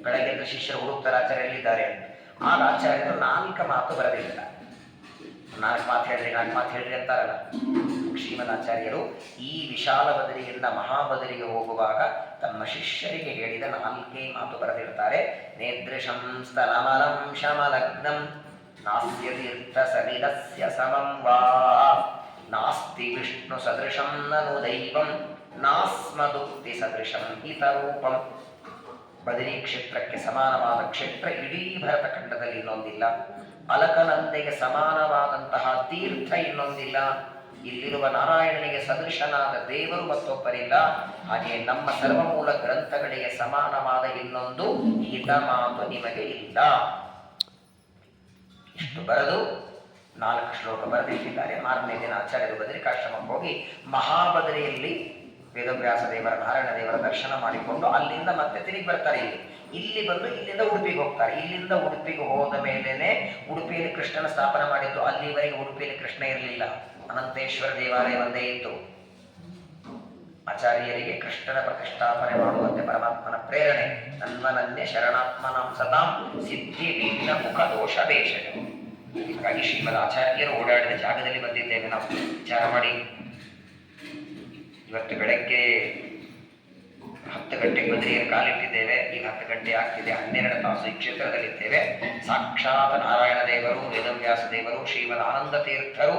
ಬೆಳಗ್ಗೆ ಶಿಷ್ಯರು ಹುಡುಕ್ತಾರೆ ಆಚಾರ್ಯ ಎಲ್ಲಿದ್ದಾರೆ ಅಂತ. ಆಗ ಆಚಾರ್ಯರು 4 ಮಾತು ಬರೆದಿಲ್ಲ. 4 ಮಾತು ಹೇಳ್ರಿ ಅಂತಾರಲ್ಲ. ಶ್ರೀಮದಾಚಾರ್ಯರು ಈ ವಿಶಾಲ ಬದರಿಯಿಂದ ಮಹಾಬದರಿಗೆ ಹೋಗುವಾಗ ತಮ್ಮ ಶಿಷ್ಯರಿಗೆ ಹೇಳಿದ 4 ಮಾತು ಬರೆದಿರ್ತಾರೆ. ನೇದೃಶಂ ಸ್ತನಮಲಂ ಶಮಲಗ್ನಂ ನಾಸ್ಯ ತೀರ್ಥ ಸಲಿಲಸ್ಯ ಸಮಂ ವಾ ನಾಸ್ತಿ ವಿಷ್ಣು ಸದೃಶಂ ನನು ದೈವಂ ನಾಸ್ಮದುಕ್ತಿ ಸದೃಶಂ ಹಿತರೂಪಂ. ಬದರಿ ಕ್ಷೇತ್ರಕ್ಕೆ ಸಮಾನವಾದ ಕ್ಷೇತ್ರ ಇಡೀ ಭರತಖಂಡದಲ್ಲಿ ಇನ್ನೊಂದಿಲ್ಲ. ಅಲಕನಂದೆಗೆ ಸಮಾನವಾದಂತಹ ತೀರ್ಥ ಇನ್ನೊಂದಿಲ್ಲ. ಇಲ್ಲಿರುವ ನಾರಾಯಣನಿಗೆ ಸದೃಶನಾದ ದೇವರು ಮತ್ತೊಬ್ಬರಿಲ್ಲ. ಹಾಗೆಯೇ ನಮ್ಮ ಸರ್ವಮೂಲ ಗ್ರಂಥಗಳಿಗೆ ಸಮಾನವಾದ ಇನ್ನೊಂದು ಹಿತ ಮಾತು ನಿಮಗೆ ಇಲ್ಲ. ಇಷ್ಟು ಬರೆದು 4 ಶ್ಲೋಕ ಬರೆದಿಟ್ಟಿದ್ದಾರೆ. 4ನೇ ದಿನ ಆಚಾರ್ಯರು ಬದರಿಕಾಶ್ರಮಕ್ಕೆ ಹೋಗಿ ಮಹಾಬದರಿಯಲ್ಲಿ ವೇದವ್ಯಾಸ ದೇವರ ನಾರಾಯಣ ದೇವರ ದರ್ಶನ ಮಾಡಿಕೊಂಡು ಅಲ್ಲಿಂದ ಮತ್ತೆ ತಿರುಗಿ ಬರ್ತಾರೆ. ಇಲ್ಲಿ ಬಂದು ಇಲ್ಲಿಂದ ಉಡುಪಿಗೆ ಹೋಗ್ತಾರೆ. ಇಲ್ಲಿಂದ ಉಡುಪಿಗೆ ಹೋದ ಮೇಲೇನೆ ಉಡುಪಿಯಲ್ಲಿ ಕೃಷ್ಣನ ಸ್ಥಾಪನೆ ಮಾಡಿದ್ದು. ಅಲ್ಲಿವರೆಗೆ ಉಡುಪಿಯಲ್ಲಿ ಕೃಷ್ಣ ಇರಲಿಲ್ಲ, ಅನಂತೇಶ್ವರ ದೇವಾಲಯ ಒಂದೇ ಇತ್ತು. ಆಚಾರ್ಯರಿಗೆ ಕೃಷ್ಣನ ಪ್ರತಿಷ್ಠಾಪನೆ ಮಾಡುವಂತೆ ಪರಮಾತ್ಮನ ಪ್ರೇರಣೆ. ನನ್ವನನ್ಯ ಶರಣಾತ್ಮನಾಂ ಸತಾಂ ಸಿದ್ಧಿ ವಿಘ್ನ ಮುಖ ದೋಷ ದೇಶಗಳು. ಹೀಗಾಗಿ ಶ್ರೀಮದ್ ಆಚಾರ್ಯರು ಓಡಾಡಿದ ಜಾಗದಲ್ಲಿ ಬಂದಿದ್ದೇವೆ ನಾವು. ವಿಚಾರ ಮಾಡಿ, ಇವತ್ತು ಬೆಳಗ್ಗೆ 10 ಗಂಟೆಗೆ ಬದರಿಯಲ್ಲಿ ಕಾಲಿಟ್ಟಿದ್ದೇವೆ. ಈಗ 10 ಗಂಟೆ ಆಗ್ತಿದೆ. 12 ತಾಸು ಈ ಕ್ಷೇತ್ರದಲ್ಲಿದ್ದೇವೆ. ಸಾಕ್ಷಾತ್ ನಾರಾಯಣ ದೇವರು, ವೇದವ್ಯಾಸ ದೇವರು, ಶ್ರೀಮದ್ ಆನಂದ ತೀರ್ಥರು,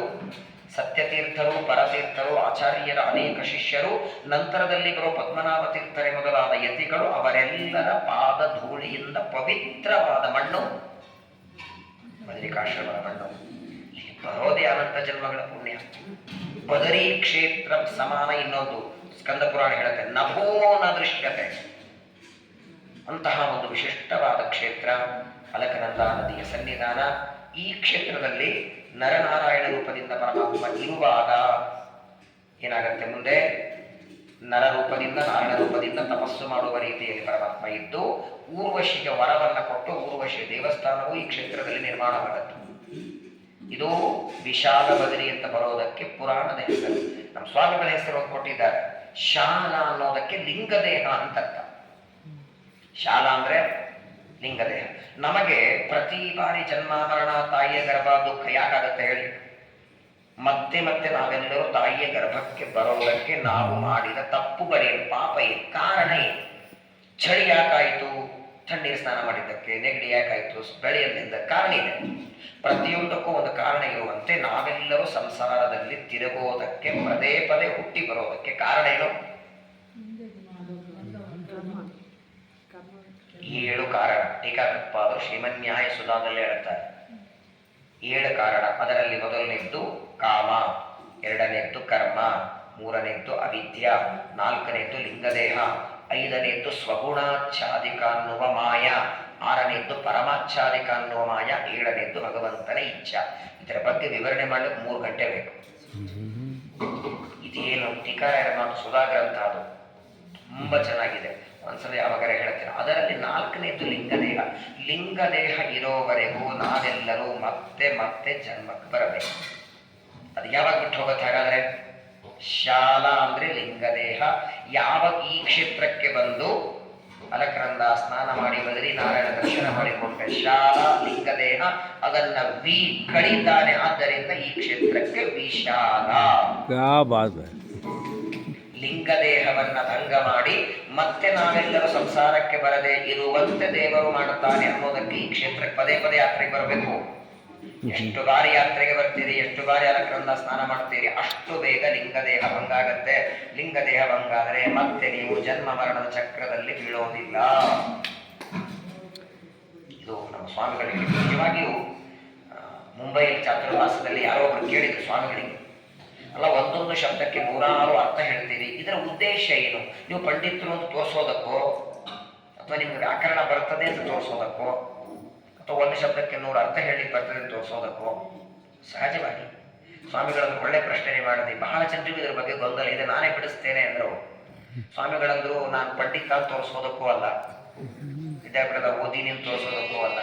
ಸತ್ಯತೀರ್ಥರು, ಪರತೀರ್ಥರು, ಆಚಾರ್ಯರ ಅನೇಕ ಶಿಷ್ಯರು, ನಂತರದಲ್ಲಿ ಬರುವ ಪದ್ಮನಾಭ ತೀರ್ಥರೇ ಮೊದಲಾದ ಯತಿಗಳು, ಅವರೆಲ್ಲರ ಪಾದ ಧೂಳಿಯಿಂದ ಪವಿತ್ರವಾದ ಮಣ್ಣು ಬದರಿಕಾಶ್ರಮದ ಮಣ್ಣು. ಬರೋದೇ ಅನಂತ ಜನ್ಮಗಳ ಪುಣ್ಯ. ಬದರಿ ಕ್ಷೇತ್ರ ಸಮಾನ ಇನ್ನೊಂದು ಸ್ಕಂದ ಪುರಾಣ ಹೇಳುತ್ತೆ, ನಭೂಮೋ ನ ದೃಶ್ಯತೆ. ಅಂತಹ ಒಂದು ವಿಶಿಷ್ಟವಾದ ಕ್ಷೇತ್ರ ಅಲಕನಂದ ನದಿಯ ಸನ್ನಿಧಾನ. ಈ ಕ್ಷೇತ್ರದಲ್ಲಿ ನರನಾರಾಯಣ ರೂಪದಿಂದ ಪರಮಾತ್ಮ ಇರುವಾಗ ಏನಾಗತ್ತೆ, ಮುಂದೆ ನರ ರೂಪದಿಂದ ನಾರಾಯಣ ರೂಪದಿಂದ ತಪಸ್ಸು ಮಾಡುವ ರೀತಿಯಲ್ಲಿ ಪರಮಾತ್ಮ ಇದ್ದು ಊರ್ವಶಿಗೆ ವರವನ್ನು ಕೊಟ್ಟು ಊರ್ವಶಿ ದೇವಸ್ಥಾನವು ಈ ಕ್ಷೇತ್ರದಲ್ಲಿ ನಿರ್ಮಾಣವಾಗುತ್ತೆ. ಇದು ವಿಶಾಲ ಬದರಿ ಅಂತ ಬರೋದಕ್ಕೆ ಪುರಾಣದ ಹೆಸರು. ನಮ್ಮ ಸ್ವಾಮಿಗಳ ಹೆಸರು ಕೊಟ್ಟಿದ್ದಾರೆ. ಶಾಲ ಅನ್ನೋದಕ್ಕೆ ಲಿಂಗದೇಹ ಅಂತ ಅರ್ಥ. ಶಾಲ ಅಂದ್ರೆ ಲಿಂಗದೇಹ. ನಮಗೆ ಪ್ರತಿ ಬಾರಿ ಜನ್ಮ ಮರಣ, ತಾಯಿಯ ಗರ್ಭ, ದುಃಖ ಯಾಕಾಗತ್ತೆ ಹೇಳಿ? ಮತ್ತೆ ಮತ್ತೆ ನಾವೆಲ್ಲರೂ ತಾಯಿಯ ಗರ್ಭಕ್ಕೆ ಬರೋದಕ್ಕೆ ನಾವು ಮಾಡಿದ ತಪ್ಪುಗಳೇನು, ಪಾಪ ಏನು, ಕಾರಣ ಏನು? ಚಳಿ ಯಾಕಾಯಿತು? ತಣ್ಣೀರು ಸ್ನಾನ ಮಾಡಿದ್ದಕ್ಕೆ ನೆಗಡಿ ಯಾಕಾಯಿತು, ಬೆಳೆಯಲ್ಲಿಂದ ಕಾರಣ ಇದೆ. ಪ್ರತಿಯೊಂದಕ್ಕೂ ಒಂದು ಕಾರಣ ಇರುವಂತೆ ನಾವೆಲ್ಲರೂ ಸಂಸಾರದಲ್ಲಿ ತಿರುಗೋದಕ್ಕೆ ಪದೇ ಪದೇ ಹುಟ್ಟಿ ಬರೋದಕ್ಕೆ ಕಾರಣ ಏನು? 7 ಕಾರಣ. ಟೀಕಾಕೃತ್ಪಾದರು ಶ್ರೀಮನ್ಯಾಯ ಸುಧಾದಲ್ಲಿ ಹೇಳ್ತಾರೆ 7 ಕಾರಣ. ಅದರಲ್ಲಿ ಮೊದಲನೇದ್ದು ಕಾಮ, ಎರಡನೇದ್ದು ಕರ್ಮ, ಮೂರನೇದ್ದು ಅವಿದ್ಯ, ನಾಲ್ಕನೇದ್ದು ಲಿಂಗದೇಹ, ಐದನೇದ್ದು ಸ್ವಗುಣಾಚ್ಛಾದಿಕ ಅನ್ನುವ ಮಾಯ, ಆರನೇದ್ದು ಪರಮಾಚ್ಛಾದಿಕ ಅನ್ನುವ ಮಾಯ, ಏಳನೇದ್ದು ಭಗವಂತನ ಇಚ್ಛಾ. ಇದರ ಬಗ್ಗೆ ವಿವರಣೆ ಮಾಡಲಿಕ್ಕೆ 3 ಗಂಟೆ ಬೇಕು. ಇದೇನು ಟೀಕಾರಾಯರ ಮಾತು ಸುಧಾ ಗ್ರಂಥ, ಅದು ತುಂಬ ಚೆನ್ನಾಗಿದೆ. ಒಂದ್ಸಲ ಯಾವಾಗರೆ ಹೇಳ್ತೀನಿ. ಅದರಲ್ಲಿ 4ನೇದ್ದು ಲಿಂಗದೇಹ. ಲಿಂಗದೇಹ ಇರೋವರೆಗೂ ನಾವೆಲ್ಲರೂ ಮತ್ತೆ ಮತ್ತೆ ಜನ್ಮಕ್ಕೆ ಬರಬೇಕು. ಅದು ಯಾವಾಗ ಬಿಟ್ಟು ಹೋಗುತ್ತೆ ಹಾಗಾದ್ರೆ? ಶಾಲಾ ಅಂದ್ರೆ ಲಿಂಗದೇಹ ಯಾವಾಗ ಈ ಕ್ಷೇತ್ರಕ್ಕೆ ಬಂದು ಅಲಕ್ರಂದ ಸ್ನಾನ ಮಾಡಿ ಬದರಿ ನಾರಾಯಣ ದರ್ಶನ ಮಾಡಿಕೊಂಡ್ರೆ ಶಾಲಾ ಲಿಂಗದೇಹ ಅದನ್ನ ವಿ ಕಡಿತಾನೆ. ಆದ್ದರಿಂದ ಈ ಕ್ಷೇತ್ರಕ್ಕೆ ವಿಶಾಲ. ಲಿಂಗದೇಹವನ್ನ ಭಂಗ ಮಾಡಿ ಮತ್ತೆ ನಾವೆಲ್ಲರೂ ಸಂಸಾರಕ್ಕೆ ಬರದೆ ಇರುವಂತೆ ದೇವರು ಮಾಡುತ್ತಾನೆ ಅನ್ನೋದಕ್ಕೆ ಈ ಕ್ಷೇತ್ರಕ್ಕೆ ಪದೇ ಪದೇ ಯಾತ್ರೆಗೆ ಬರಬೇಕು. ಎಷ್ಟು ಬಾರಿ ಯಾತ್ರೆಗೆ ಬರ್ತೀರಿ, ಎಷ್ಟು ಬಾರಿ ಅಲಕ್ರಂದ ಸ್ನಾನ ಮಾಡ್ತೀರಿ, ಅಷ್ಟು ಬೇಗ ಲಿಂಗದೇಹ ಭಂಗ ಆಗತ್ತೆ. ಲಿಂಗದೇಹ ಭಂಗ ಆದರೆ ಮತ್ತೆ ನೀವು ಜನ್ಮ ಮರಣದ ಚಕ್ರದಲ್ಲಿ ಬೀಳೋದಿಲ್ಲ. ಇದು ನಮ್ಮ ಸ್ವಾಮಿಗಳಿಗೆ ನಿಜವಾಗಿಯೂ ಮುಂಬೈಯಲ್ಲಿ ಚಾತುರ್ಮಾಸದಲ್ಲಿ ಯಾರೋ ಒಬ್ರು ಕೇಳಿದ್ರು ಸ್ವಾಮಿಗಳಿಗೆ, ಅಲ್ಲ ಒಂದೊಂದು ಶಬ್ದಕ್ಕೆ 100 ಅರ್ಥ ಹೇಳ್ತೀರಿ, ಇದರ ಉದ್ದೇಶ ಏನು? ನೀವು ಪಂಡಿತರು ಅಂತ ತೋರಿಸೋದಕ್ಕೋ ಅಥವಾ ನಿಮ್ಗೆ ವ್ಯಾಕರಣ ಬರ್ತದೆ ಅಂತ ತೋರಿಸೋದಕ್ಕೋ ಅಥವಾ ಒಂದು ಶಬ್ದಕ್ಕೆ 100 ಅರ್ಥ ಹೇಳಿ ಬರ್ತದೆ ಅಂತ ತೋರಿಸೋದಕ್ಕೋ? ಸಹಜವಾಗಿ ಸ್ವಾಮಿಗಳನ್ನು ಒಳ್ಳೆ ಪ್ರಶ್ನೆ ಮಾಡಿದೆ. ಬಹಳ ಜನರಿಗೂ ಇದರ ಬಗ್ಗೆ ಗೊಂದಲ ಇದೆ. ನಾನೇ ಬಿಡಿಸ್ತೇನೆ ಅಂದರು. ಸ್ವಾಮಿಗಳಂದ್ರು ನಾನು ಪಂಡಿತ ಅಂತ ತೋರಿಸೋದಕ್ಕೂ ಅಲ್ಲ, ವಿದ್ಯಾಪೀಠದ ಓದಿ ನೀವು ತೋರಿಸೋದಕ್ಕೂ ಅಲ್ಲ,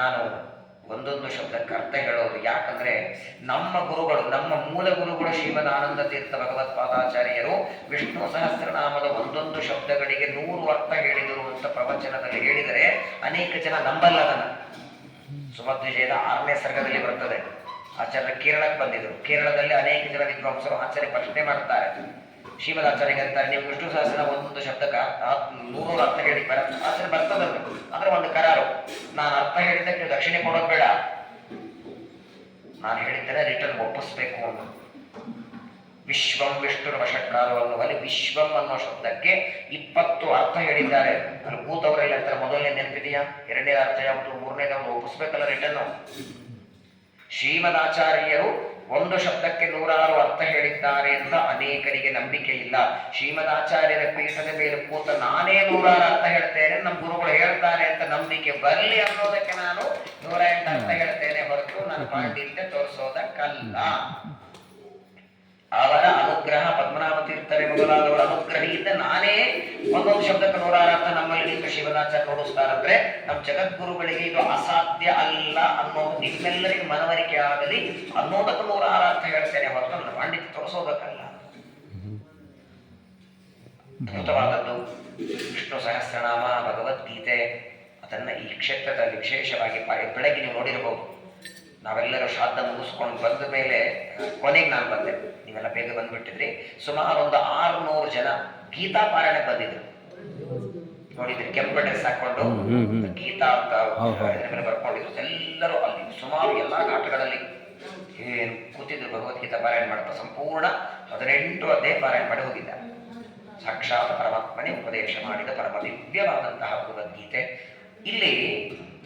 ನಾನು ಒಂದೊಂದು ಶಬ್ದಕ್ಕೆ ಅರ್ಥ ಹೇಳೋದು. ಯಾಕಂದ್ರೆ ನಮ್ಮ ಗುರುಗಳು, ನಮ್ಮ ಮೂಲ ಗುರುಗಳು ಶ್ರೀಮದ್ ಆನಂದ ತೀರ್ಥ ಭಗವತ್ಪಾದಾಚಾರ್ಯರು ವಿಷ್ಣು ಸಹಸ್ರನಾಮದ ಒಂದೊಂದು ಶಬ್ದಗಳಿಗೆ 100 ಅರ್ಥ ಹೇಳಿದರು ಅಂತ ಪ್ರವಚನದಲ್ಲಿ ಹೇಳಿದರೆ ಅನೇಕ ಜನ ನಂಬಲ್ಲದನ್ನ. ಸುಮಧ್ವಿಜಯದ 6ನೇ ಸರ್ಗದಲ್ಲಿ ಬರ್ತದೆ. ಆಚಾರ್ಯ ಕೇರಳಕ್ಕೆ ಬಂದಿದ್ರು. ಕೇರಳದಲ್ಲಿ ಅನೇಕ ಜನ ವಿದ್ವಾಂಸರು ಆಚಾರ್ಯ ಪ್ರಶ್ನೆ ಮಾಡ್ತಾರೆ. ಶ್ರೀಮದ್ ಆಚಾರ್ಯಗೆ ಅಂತಾರೆ, ನೀವು ವಿಷ್ಣು ಸಹಸ್ರ ಒಂದೊಂದು ಶಬ್ದಕ್ಕೆ 100 ಅರ್ಥ ಹೇಳಿ ಆಚಾರ್ಯ ಬರ್ತದಲ್ಲ, ಅಂದ್ರೆ ಒಂದು ಕರಾರು. ನಾನು ಅರ್ಥ ಹೇಳಿದ್ದಕ್ಕೆ ನೀವು ದಕ್ಷಿಣೆ ಕೊಡೋದು ಬೇಡ, ನಾನು ಹೇಳಿದ್ದರೆ ರಿಟರ್ನ್ ಒಪ್ಪಿಸ್ಬೇಕು ಅಂತ. ವಿಶ್ವಂ ವಿಷ್ಣುರ ವಷಟ್ಕಾರು ಅನ್ನುವಲ್ಲಿ ವಿಶ್ವಂ ಅನ್ನೋ ಶಬ್ದಕ್ಕೆ 20 ಅರ್ಥ ಹೇಳಿದ್ದಾರೆ. ಅಲ್ಲಿ ಕೂತವರೆಲ್ಲ ಅಂತಾರೆ ಮೊದಲನೇ ನೆನಪಿದೆಯಾ, 2ನೇ ಅರ್ಥ ಯಾವುದು, 3ನೇದು ಯಾವುದು, ಒಪ್ಪಿಸ್ಬೇಕಲ್ಲ ರಿಟರ್ನ್. ಶ್ರೀಮದಾಚಾರ್ಯರು ಒಂದು ಶಬ್ದಕ್ಕೆ 106 ಅರ್ಥ ಹೇಳಿದ್ದಾರೆ ಅಂತ ಅನೇಕರಿಗೆ ನಂಬಿಕೆ ಇಲ್ಲ. ಶ್ರೀಮದಾಚಾರ್ಯರ ಪೀಠದ ಮೇಲೆ ಕೂತ ನಾನೇ 106 ಅರ್ಥ ಹೇಳ್ತೇನೆ, ನಮ್ಮ ಗುರುಗಳು ಹೇಳ್ತಾರೆ ಅಂತ ನಂಬಿಕೆ ಬರಲಿ ಅನ್ನೋದಕ್ಕೆ ನಾನು 108 ಅರ್ಥ ಹೇಳ್ತೇನೆ ಹೊರತು ನಾನು ಪಾಂಡಿತ್ಯ ತೋರಿಸೋದಕ್ಕಲ್ಲ. ಅವರ ಅನುಗ್ರಹ, ಪದ್ಮನಾಭ ತೀರ್ಥರೇ ಮೊದಲಾದವರ ಅನುಗ್ರಹದಿಂದ ನಾನೇ ಒಂದೊಂದು ಶಬ್ದಕ್ಕೆ 106 ಅರ್ಥ ನಮ್ಮಲ್ಲಿ ನಿಂತು ಶಿವನಾಚಾರ್ಯ ನೋಡಿಸ್ತಾರಂದ್ರೆ ನಮ್ಮ ಜಗದ್ಗುರುಗಳಿಗೆ ಇದು ಅಸಾಧ್ಯ ಅಲ್ಲ ಅನ್ನೋದು ನಿಮ್ಮೆಲ್ಲರಿಗೆ ಮನವರಿಕೆ ಆಗಲಿ ಅನ್ನೋದಕ್ಕೆ 106 ಅರ್ಥ ಹೇಳ್ತೇನೆ ಹೊರತು ನನ್ನ ಪಾಂಡಿತ್ಯ ತೋರಿಸೋದಕ್ಕಲ್ಲ. ಅದ್ಭುತವಾದದ್ದು ವಿಷ್ಣು ಸಹಸ್ರನಾಮ, ಭಗವದ್ಗೀತೆ. ಅದನ್ನ ಈ ಕ್ಷೇತ್ರದಲ್ಲಿ ವಿಶೇಷವಾಗಿ ಬೆಳಗ್ಗೆ ನೀವು ನೋಡಿರಬಹುದು. ನಾವೆಲ್ಲರೂ ಶ್ರಾದ್ದ ಮುಗಿಸ್ಕೊಂಡು ಬಂದ ಮೇಲೆ ಕೊನೆಗೆ ನಾನು ಬಂದೆ, ನೀವೆಲ್ಲ ಬೇಗ ಬಂದ್ಬಿಟ್ಟಿದ್ರಿ. ಸುಮಾರು ಒಂದು 600 ಜನ ಗೀತಾ ಪಾರಾಯಣ ಬಂದಿದ್ರು. ನೋಡಿದ್ರಿ, ಕೆಂಪು ಡ್ರೆಸ್ ಹಾಕೊಂಡು ಗೀತಾ ಅಂತ ಬರ್ಕೊಂಡಿದ್ರು. ಎಲ್ಲರೂ ಅಲ್ಲಿ ಸುಮಾರು ಎಲ್ಲಾ ಘಾಟಗಳಲ್ಲಿ ಏನು ಕೂತಿದ್ರು, ಭಗವದ್ಗೀತಾ ಪಾರಾಯಣ ಮಾಡ್ತಾ ಸಂಪೂರ್ಣ 18 ಅಧ್ಯಾಯ ಪಾರಾಯಣ ಮಾಡಿ ಹೋಗಿದ್ದಾರೆ. ಸಾಕ್ಷಾತ್ ಪರಮಾತ್ಮನೇ ಉಪದೇಶ ಮಾಡಿದ ಪರಮ ದಿವ್ಯವಾದಂತಹ ಭಗವದ್ಗೀತೆ. ಇಲ್ಲಿ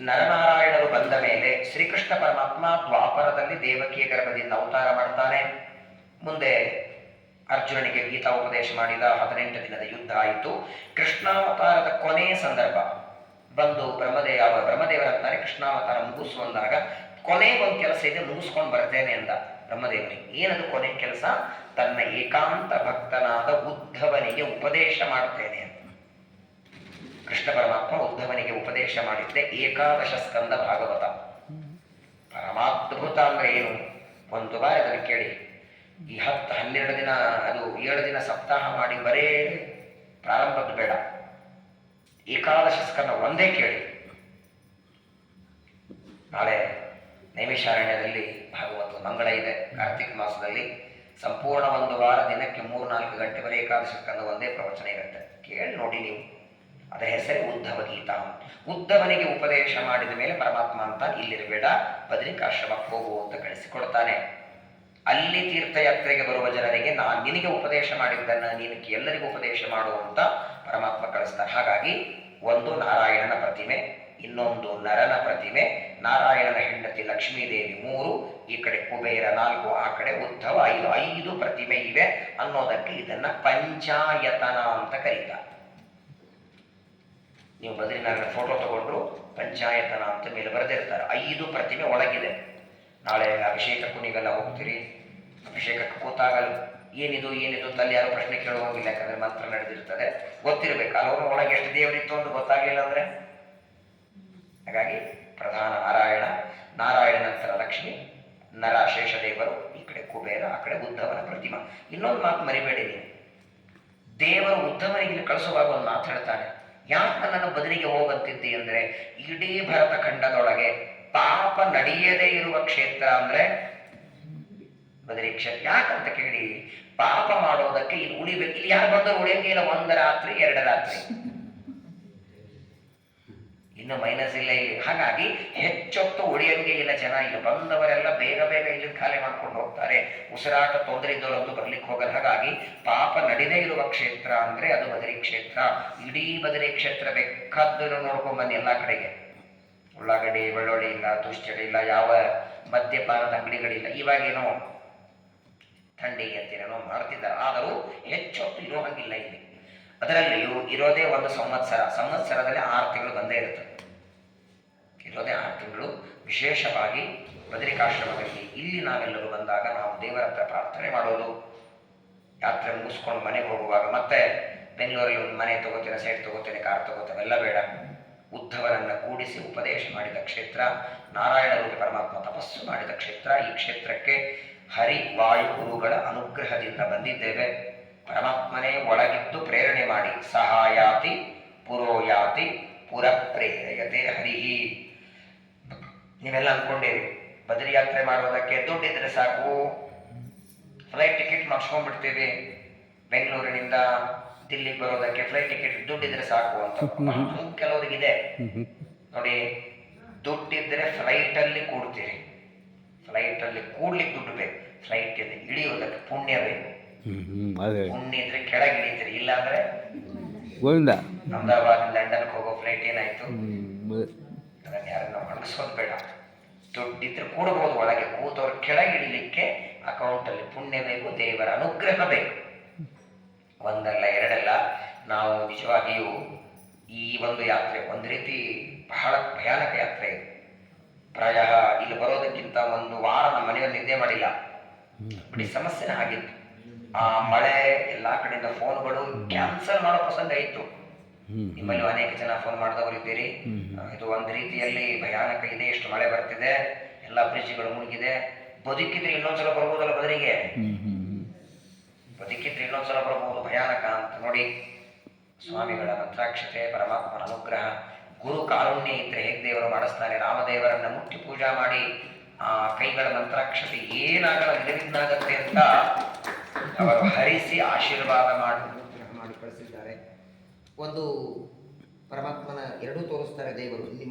ನರನಾರಾಯಣರು ಬಂದ ಮೇಲೆ ಶ್ರೀಕೃಷ್ಣ ಪರಮಾತ್ಮ ದ್ವಾಪರದಲ್ಲಿ ದೇವಕಿಯ ಗರ್ಭದಿಂದ ಅವತಾರ ಮಾಡ್ತಾನೆ. ಮುಂದೆ ಅರ್ಜುನನಿಗೆ ಗೀತಾ ಉಪದೇಶ ಮಾಡಿದ. 18 ದಿನದ ಯುದ್ಧ ಆಯಿತು. ಕೃಷ್ಣಾವತಾರದ ಕೊನೆಯ ಸಂದರ್ಭ ಬಂದು ಬ್ರಹ್ಮದೇವರಂತಾರೆ ಕೃಷ್ಣಾವತಾರ ಮುಗಿಸುವಂದಾಗ ಕೊನೆಗೊಂದು ಕೆಲಸ ಇದೆ, ಮುಗಿಸ್ಕೊಂಡು ಬರ್ತೇನೆ ಅಂದ ಬ್ರಹ್ಮದೇವನಿಗೆ. ಏನದು ಕೊನೆ ಕೆಲಸ? ತನ್ನ ಏಕಾಂತ ಭಕ್ತನಾದ ಉದ್ಧವನಿಗೆ ಉಪದೇಶ ಮಾಡ್ತೇನೆ ಅಂತ. ಕೃಷ್ಣ ಪರಮಾತ್ಮ ಉದ್ಧವನಿಗೆ ಉಪದೇಶ ಮಾಡಿದ್ದೆ 11 ಸ್ಕಂದ ಭಾಗವತ. ಪರಮಾದ್ಭುತ ಅಂದ್ರೆ ಏನು? ಒಂದು ಬಾರಿ ಅದನ್ನು ಕೇಳಿ. ಈ 10-12 ದಿನ, ಅದು 7 ದಿನ ಸಪ್ತಾಹ ಮಾಡಿ ಬರೇ ಪ್ರಾರಂಭದ್ದು ಬೇಡ, 11 ಸ್ಕಂದ ಒಂದೇ ಕೇಳಿ. ನಾಳೆ ನೈಮಿಷಾರಣ್ಯದಲ್ಲಿ ಭಾಗವತ ಮಂಗಳ ಇದೆ. ಕಾರ್ತಿಕ ಮಾಸದಲ್ಲಿ ಸಂಪೂರ್ಣ 1 ವಾರ ದಿನಕ್ಕೆ 3-4 ಗಂಟೆ ಬರೀ 11 ಸ್ಕಂದ ಒಂದೇ ಪ್ರವಚನ ಇರುತ್ತೆ. ಕೇಳಿ ನೋಡಿ ನೀವು. ಅದರ ಹೆಸರೇ ಉದ್ಧವ ಗೀತಾ. ಉದ್ಧವನಿಗೆ ಉಪದೇಶ ಮಾಡಿದ ಮೇಲೆ ಪರಮಾತ್ಮ ಅಂತ ಇಲ್ಲಿರಬೇಡ, ಬದರಿಕಾಶ್ರಮಕ್ಕೆ ಹೋಗು ಅಂತ ಕಳಿಸಿಕೊಡ್ತಾನೆ. ಅಲ್ಲಿ ತೀರ್ಥಯಾತ್ರೆಗೆ ಬರುವ ಜನರಿಗೆ ನಾನು ನಿನಗೆ ಉಪದೇಶ ಮಾಡಿದ್ದನ್ನು ನೀನು ಎಲ್ಲರಿಗೂ ಉಪದೇಶ ಮಾಡುವಂತ ಪರಮಾತ್ಮ ಕಳಿಸ್ತಾನೆ. ಹಾಗಾಗಿ ಒಂದು ನಾರಾಯಣನ ಪ್ರತಿಮೆ, ಇನ್ನೊಂದು ನರನ ಪ್ರತಿಮೆ, ನಾರಾಯಣನ ಹೆಂಡತಿ ಲಕ್ಷ್ಮೀದೇವಿ 3, ಈ ಕಡೆ ಕುಬೇರ 4, ಆ ಕಡೆ ಉದ್ಧವ 5 ಪ್ರತಿಮೆ ಇವೆ ಅನ್ನೋದಕ್ಕೆ ಇದನ್ನ ಪಂಚಾಯತನ ಅಂತ ಕರೀತಾರೆ. ನೀವು ಬದ್ರಿನಾರಾಯಣ ಫೋಟೋ ತಗೊಂಡ್ರು ಪಂಚಾಯತನ ಅಂತ ಮೇಲೆ ಬರೆದಿರ್ತಾರೆ. 5 ಪ್ರತಿಮೆ ಒಳಗಿದೆ. ನಾಳೆ ಅಭಿಷೇಕಕ್ಕೂ ನೀವೆಲ್ಲ ಹೋಗ್ತೀರಿ. ಅಭಿಷೇಕಕ್ಕೆ ಕೂತಾಗಲ್ಲ ಏನಿದು ತಲ್ಲಿ ಯಾರು ಪ್ರಶ್ನೆ ಕೇಳುವಂಗಿಲ್ಲ, ಯಾಕಂದ್ರೆ ಮಂತ್ರ ನಡೆದಿರ್ತದೆ, ಗೊತ್ತಿರಬೇಕು. ಅವ್ರ ಒಳಗೆ ಎಷ್ಟು ದೇವರಿತ್ತು ಅಂತ ಗೊತ್ತಾಗ್ಲಿಲ್ಲ ಅಂದ್ರೆ. ಹಾಗಾಗಿ ಪ್ರಧಾನ ನಾರಾಯಣ ನಂತರ ಲಕ್ಷ್ಮಿ, ನರ ಶೇಷದೇವರು, ಈ ಕಡೆ ಕುಬೇರ, ಆ ಕಡೆ ಉದ್ಧವನ ಪ್ರತಿಮಾ. ಇನ್ನೊಂದು ಮಾತು ಮರಿಬೇಡಿ ನೀವು, ದೇವರು ಉದ್ಧವನಿಗೆ ಕಳಿಸುವಾಗ ಒಂದು ಮಾತು ಹೇಳ್ತಾನೆ. ಯಾಕೆ ನನ್ನನ್ನು ಬದಲಿಗೆ ಹೋಗಂತಿದ್ದಿ ಅಂದ್ರೆ, ಇಡೀ ಭರತ ಖಂಡದೊಳಗೆ ಪಾಪ ನಡೆಯದೇ ಇರುವ ಕ್ಷೇತ್ರ ಅಂದ್ರೆ ಬದರಿ ಕ್ಷೇತ್ರ. ಯಾಕಂತ ಕೇಳಿ, ಪಾಪ ಮಾಡೋದಕ್ಕೆ ಇಲ್ಲಿ ಉಳಿಬೇಕು. ಇಲ್ಲಿ ಯಾರು ಬಂದರು ಉಳಿಯಂಗೆ ಇಲ್ಲ. 1 ರಾತ್ರಿ 2 ರಾತ್ರಿ, ಇನ್ನು ಮೈನಸ್ ಇಲ್ಲ ಇಲ್ಲಿ. ಹಾಗಾಗಿ ಹೆಚ್ಚೊತ್ತು ಉಳಿಯಂಗೆ ಇಲ್ಲ ಜನ. ಇಲ್ಲಿ ಬಂದವರೆಲ್ಲ ಬೇಗ ಇಲ್ಲಿ ಖಾಲಿ ಮಾಡ್ಕೊಂಡು ಹೋಗ್ತಾರೆ. ಉಸಿರಾಟ ತೊಂದರೆ ಇದ್ದವರದ್ದು ಬರ್ಲಿಕ್ಕೆ ಹೋಗಲ್ಲ. ಹಾಗಾಗಿ ಪಾಪ ನಡೆದೇ ಇರುವ ಕ್ಷೇತ್ರ ಅಂದ್ರೆ ಅದು ಬದರಿ ಕ್ಷೇತ್ರ. ಇಡೀ ಬದರಿ ಕ್ಷೇತ್ರ ಬೇಕಾದ್ದು ನೋಡ್ಕೊಂಡ್ ಬನ್ನಿ. ಎಲ್ಲಾ ಕಡೆಗೆ ಉಳ್ಳಾಗಡ್ಡಿ ಬೆಳ್ಳುಳ್ಳಿ ಇಲ್ಲ, ದುಶ್ಚಟ ಇಲ್ಲ, ಯಾವ ಮದ್ಯಪಾನದ ಅಂಗಡಿಗಳಿಲ್ಲ. ಇವಾಗೇನೋ ಥಂಡಿಗೆ ಅಂತೀರೇನೋ ಮಾಡ್ತಿದ್ದಾರೆ, ಆದರೂ ಹೆಚ್ಚೊತ್ತು ಇರೋ ಹಂಗಿಲ್ಲ ಇಲ್ಲಿ. ಅದರಲ್ಲಿಯೂ ಇರೋದೇ ಒಂದು ಸಂವತ್ಸರದಲ್ಲಿ 6 ತಿಂಗಳು ಬಂದೇ ಇರ್ತದೆ. ಇರೋದೇ 6 ತಿಂಗಳು. ವಿಶೇಷವಾಗಿ ಬದರಿಕಾಶ್ರಮದಲ್ಲಿ ಇಲ್ಲಿ ನಾವೆಲ್ಲರೂ ಬಂದಾಗ ನಾವು ದೇವರ ಹತ್ರ ಪ್ರಾರ್ಥನೆ ಮಾಡೋದು. ಯಾತ್ರೆ ಮುಗಿಸ್ಕೊಂಡು ಮನೆಗೆ ಹೋಗುವಾಗ ಮತ್ತೆ ಬೆಂಗಳೂರಲ್ಲಿ ಒಂದು ಮನೆ ತಗೋತೇನೆ, ಸೈಟ್ ತಗೋತೇನೆ, ಕಾರ್ ತಗೋತೇನೆ, ಎಲ್ಲ ಬೇಡ. ಉದ್ಧವನನ್ನು ಕೂಡಿಸಿ ಉಪದೇಶ ಮಾಡಿದ ಕ್ಷೇತ್ರ, ನಾರಾಯಣ ರೂಪಿ ಪರಮಾತ್ಮ ತಪಸ್ಸು ಮಾಡಿದ ಕ್ಷೇತ್ರ. ಈ ಕ್ಷೇತ್ರಕ್ಕೆ ಹರಿ ವಾಯು ಗುರುಗಳ ಅನುಗ್ರಹದಿಂದ ಬಂದಿದ್ದೇವೆ. ಪರಮಾತ್ಮನೇ ಒಳಗಿದ್ದು ಪ್ರೇರಣೆ ಮಾಡಿ ಸಹಾಯಾತಿ ಪುರೋಯಾತಿ ಪುರ ಪ್ರೇರಯತೆ ಹರಿಹಿ. ನೀವೆಲ್ಲ ಅನ್ಕೊಂಡೇವಿ ಬದರಿ ಯಾತ್ರೆ ಮಾಡುವುದಕ್ಕೆ ದುಡ್ಡಿದ್ರೆ ಸಾಕು, ಫ್ಲೈಟ್ ಟಿಕೆಟ್ ಮಾಡಿಸ್ಕೊಂಡ್ಬಿಡ್ತೇವೆ. ಬೆಂಗಳೂರಿನಿಂದ ದಿಲ್ಲಿಗೆ ಬರೋದಕ್ಕೆ ಫ್ಲೈಟ್ ಟಿಕೆಟ್ ದುಡ್ಡಿದ್ರೆ ಸಾಕು ಅಂತ ಕೆಲವರಿಗಿದೆ. ನೋಡಿ, ದುಡ್ಡಿದ್ರೆ ಫ್ಲೈಟಲ್ಲಿ ಕೂಡ್ತೀರಿ. ಫ್ಲೈಟಲ್ಲಿ ಕೂಡ್ಲಿಕ್ಕೆ ದುಡ್ಡು ಬೇಕು, ಫ್ಲೈಟಲ್ಲಿ ಇಳಿಯೋದಕ್ಕೆ ಪುಣ್ಯ ಬೇಕು. ಪುಣ್ಯ ಇದ್ರೆ ಕೆಳಗೆ ಇಳಿತೀರಿ, ಇಲ್ಲ ಅಂದ್ರೆ ಅಹಮದಾಬಾದ್ ಲಂಡನ್ಗೆ ಹೋಗೋ ಫ್ಲೈಟ್ ಏನಾಯ್ತು, ಅದನ್ನ ಯಾರನ್ನ ಒಣಗಿಸೋದು ಬೇಡ. ದುಡ್ಡಿದ್ರೆ ಕೂಡಬಹುದು, ಒಳಗೆ ಕೂತವ್ರು ಕೆಳಗೆ ಇಳಿಲಿಕ್ಕೆ ಅಕೌಂಟಲ್ಲಿ ಪುಣ್ಯ ಬೇಕು, ದೇವರ ಅನುಗ್ರಹ ಬೇಕು. ಒಂದಲ್ಲ ಎರಡಲ್ಲ, ನಾವು ನಿಜವಾಗಿಯೂ ಈ ಒಂದು ಯಾತ್ರೆ ಒಂದು ರೀತಿ ಬಹಳ ಭಯಾನಕ ಯಾತ್ರೆ ಇದೆ. ಪ್ರಾಯ ಇಲ್ಲಿ ಬರೋದಕ್ಕಿಂತ 1 ವಾರ ನಮ್ಮ ಮನೆಯಲ್ಲಿ ನಿದ್ದೆ ಮಾಡಿಲ್ಲ. ಬರೀ ಸಮಸ್ಯೆನೇ ಆಗಿತ್ತು. ಆ ಮಳೆ, ಎಲ್ಲಾ ಕಡೆಯಿಂದ ಫೋನ್ಗಳು ಕ್ಯಾನ್ಸಲ್ ಮಾಡೋ ಪ್ರಸಂಗ ಇತ್ತು. ನಿಮ್ಮಲ್ಲಿ ಅನೇಕ ಜನ ಫೋನ್ ಮಾಡಿದವರು ಇದ್ದೀರಿ. ಇದು ಒಂದು ರೀತಿಯಲ್ಲಿ ಭಯಾನಕ ಇದೆ. ಎಷ್ಟು ಮಳೆ ಬರ್ತಿದೆ, ಎಲ್ಲ ಬ್ರಿಡ್ಜ್ಗಳು ಮುಳುಗಿದೆ. ಬದುಕಿದ್ರೆ ಇನ್ನೊಂದ್ಸಲ ಬರ್ಬೋದಲ್ಲ ಬದರಿಗೆ, ಬದುಕಿದ್ರೆ ಇನ್ನೊಂದ್ಸಲ ಬರ್ಬೋದು, ಭಯಾನಕ ಅಂತ. ನೋಡಿ, ಸ್ವಾಮಿಗಳ ಮಂತ್ರಾಕ್ಷತೆ, ಪರಮಾತ್ಮನ ಅನುಗ್ರಹ, ಗುರು ಕಾರುಣ್ಯ ಇದ್ರೆ ಹೇಗೆ ದೇವರು ಮಾಡಿಸ್ತಾನೆ. ರಾಮದೇವರನ್ನ ಮುಟ್ಟಿ ಪೂಜಾ ಮಾಡಿ ಆ ಕೈಗಳ ಮಂತ್ರಾಕ್ಷತೆ ಏನಾಗಲ್ಲ, ನಿರ್ವಿಘ್ನಾಗತ್ತೆ ಅಂತ ಅವರು ಹರಿಸಿ ಆಶೀರ್ವಾದ ಮಾಡಿ ಕಳಿಸಿದ್ದಾರೆ. ಒಂದು ಪರಮಾತ್ಮನ ಎರಡೂ ತೋರಿಸ್ತಾರೆ ದೇವರು.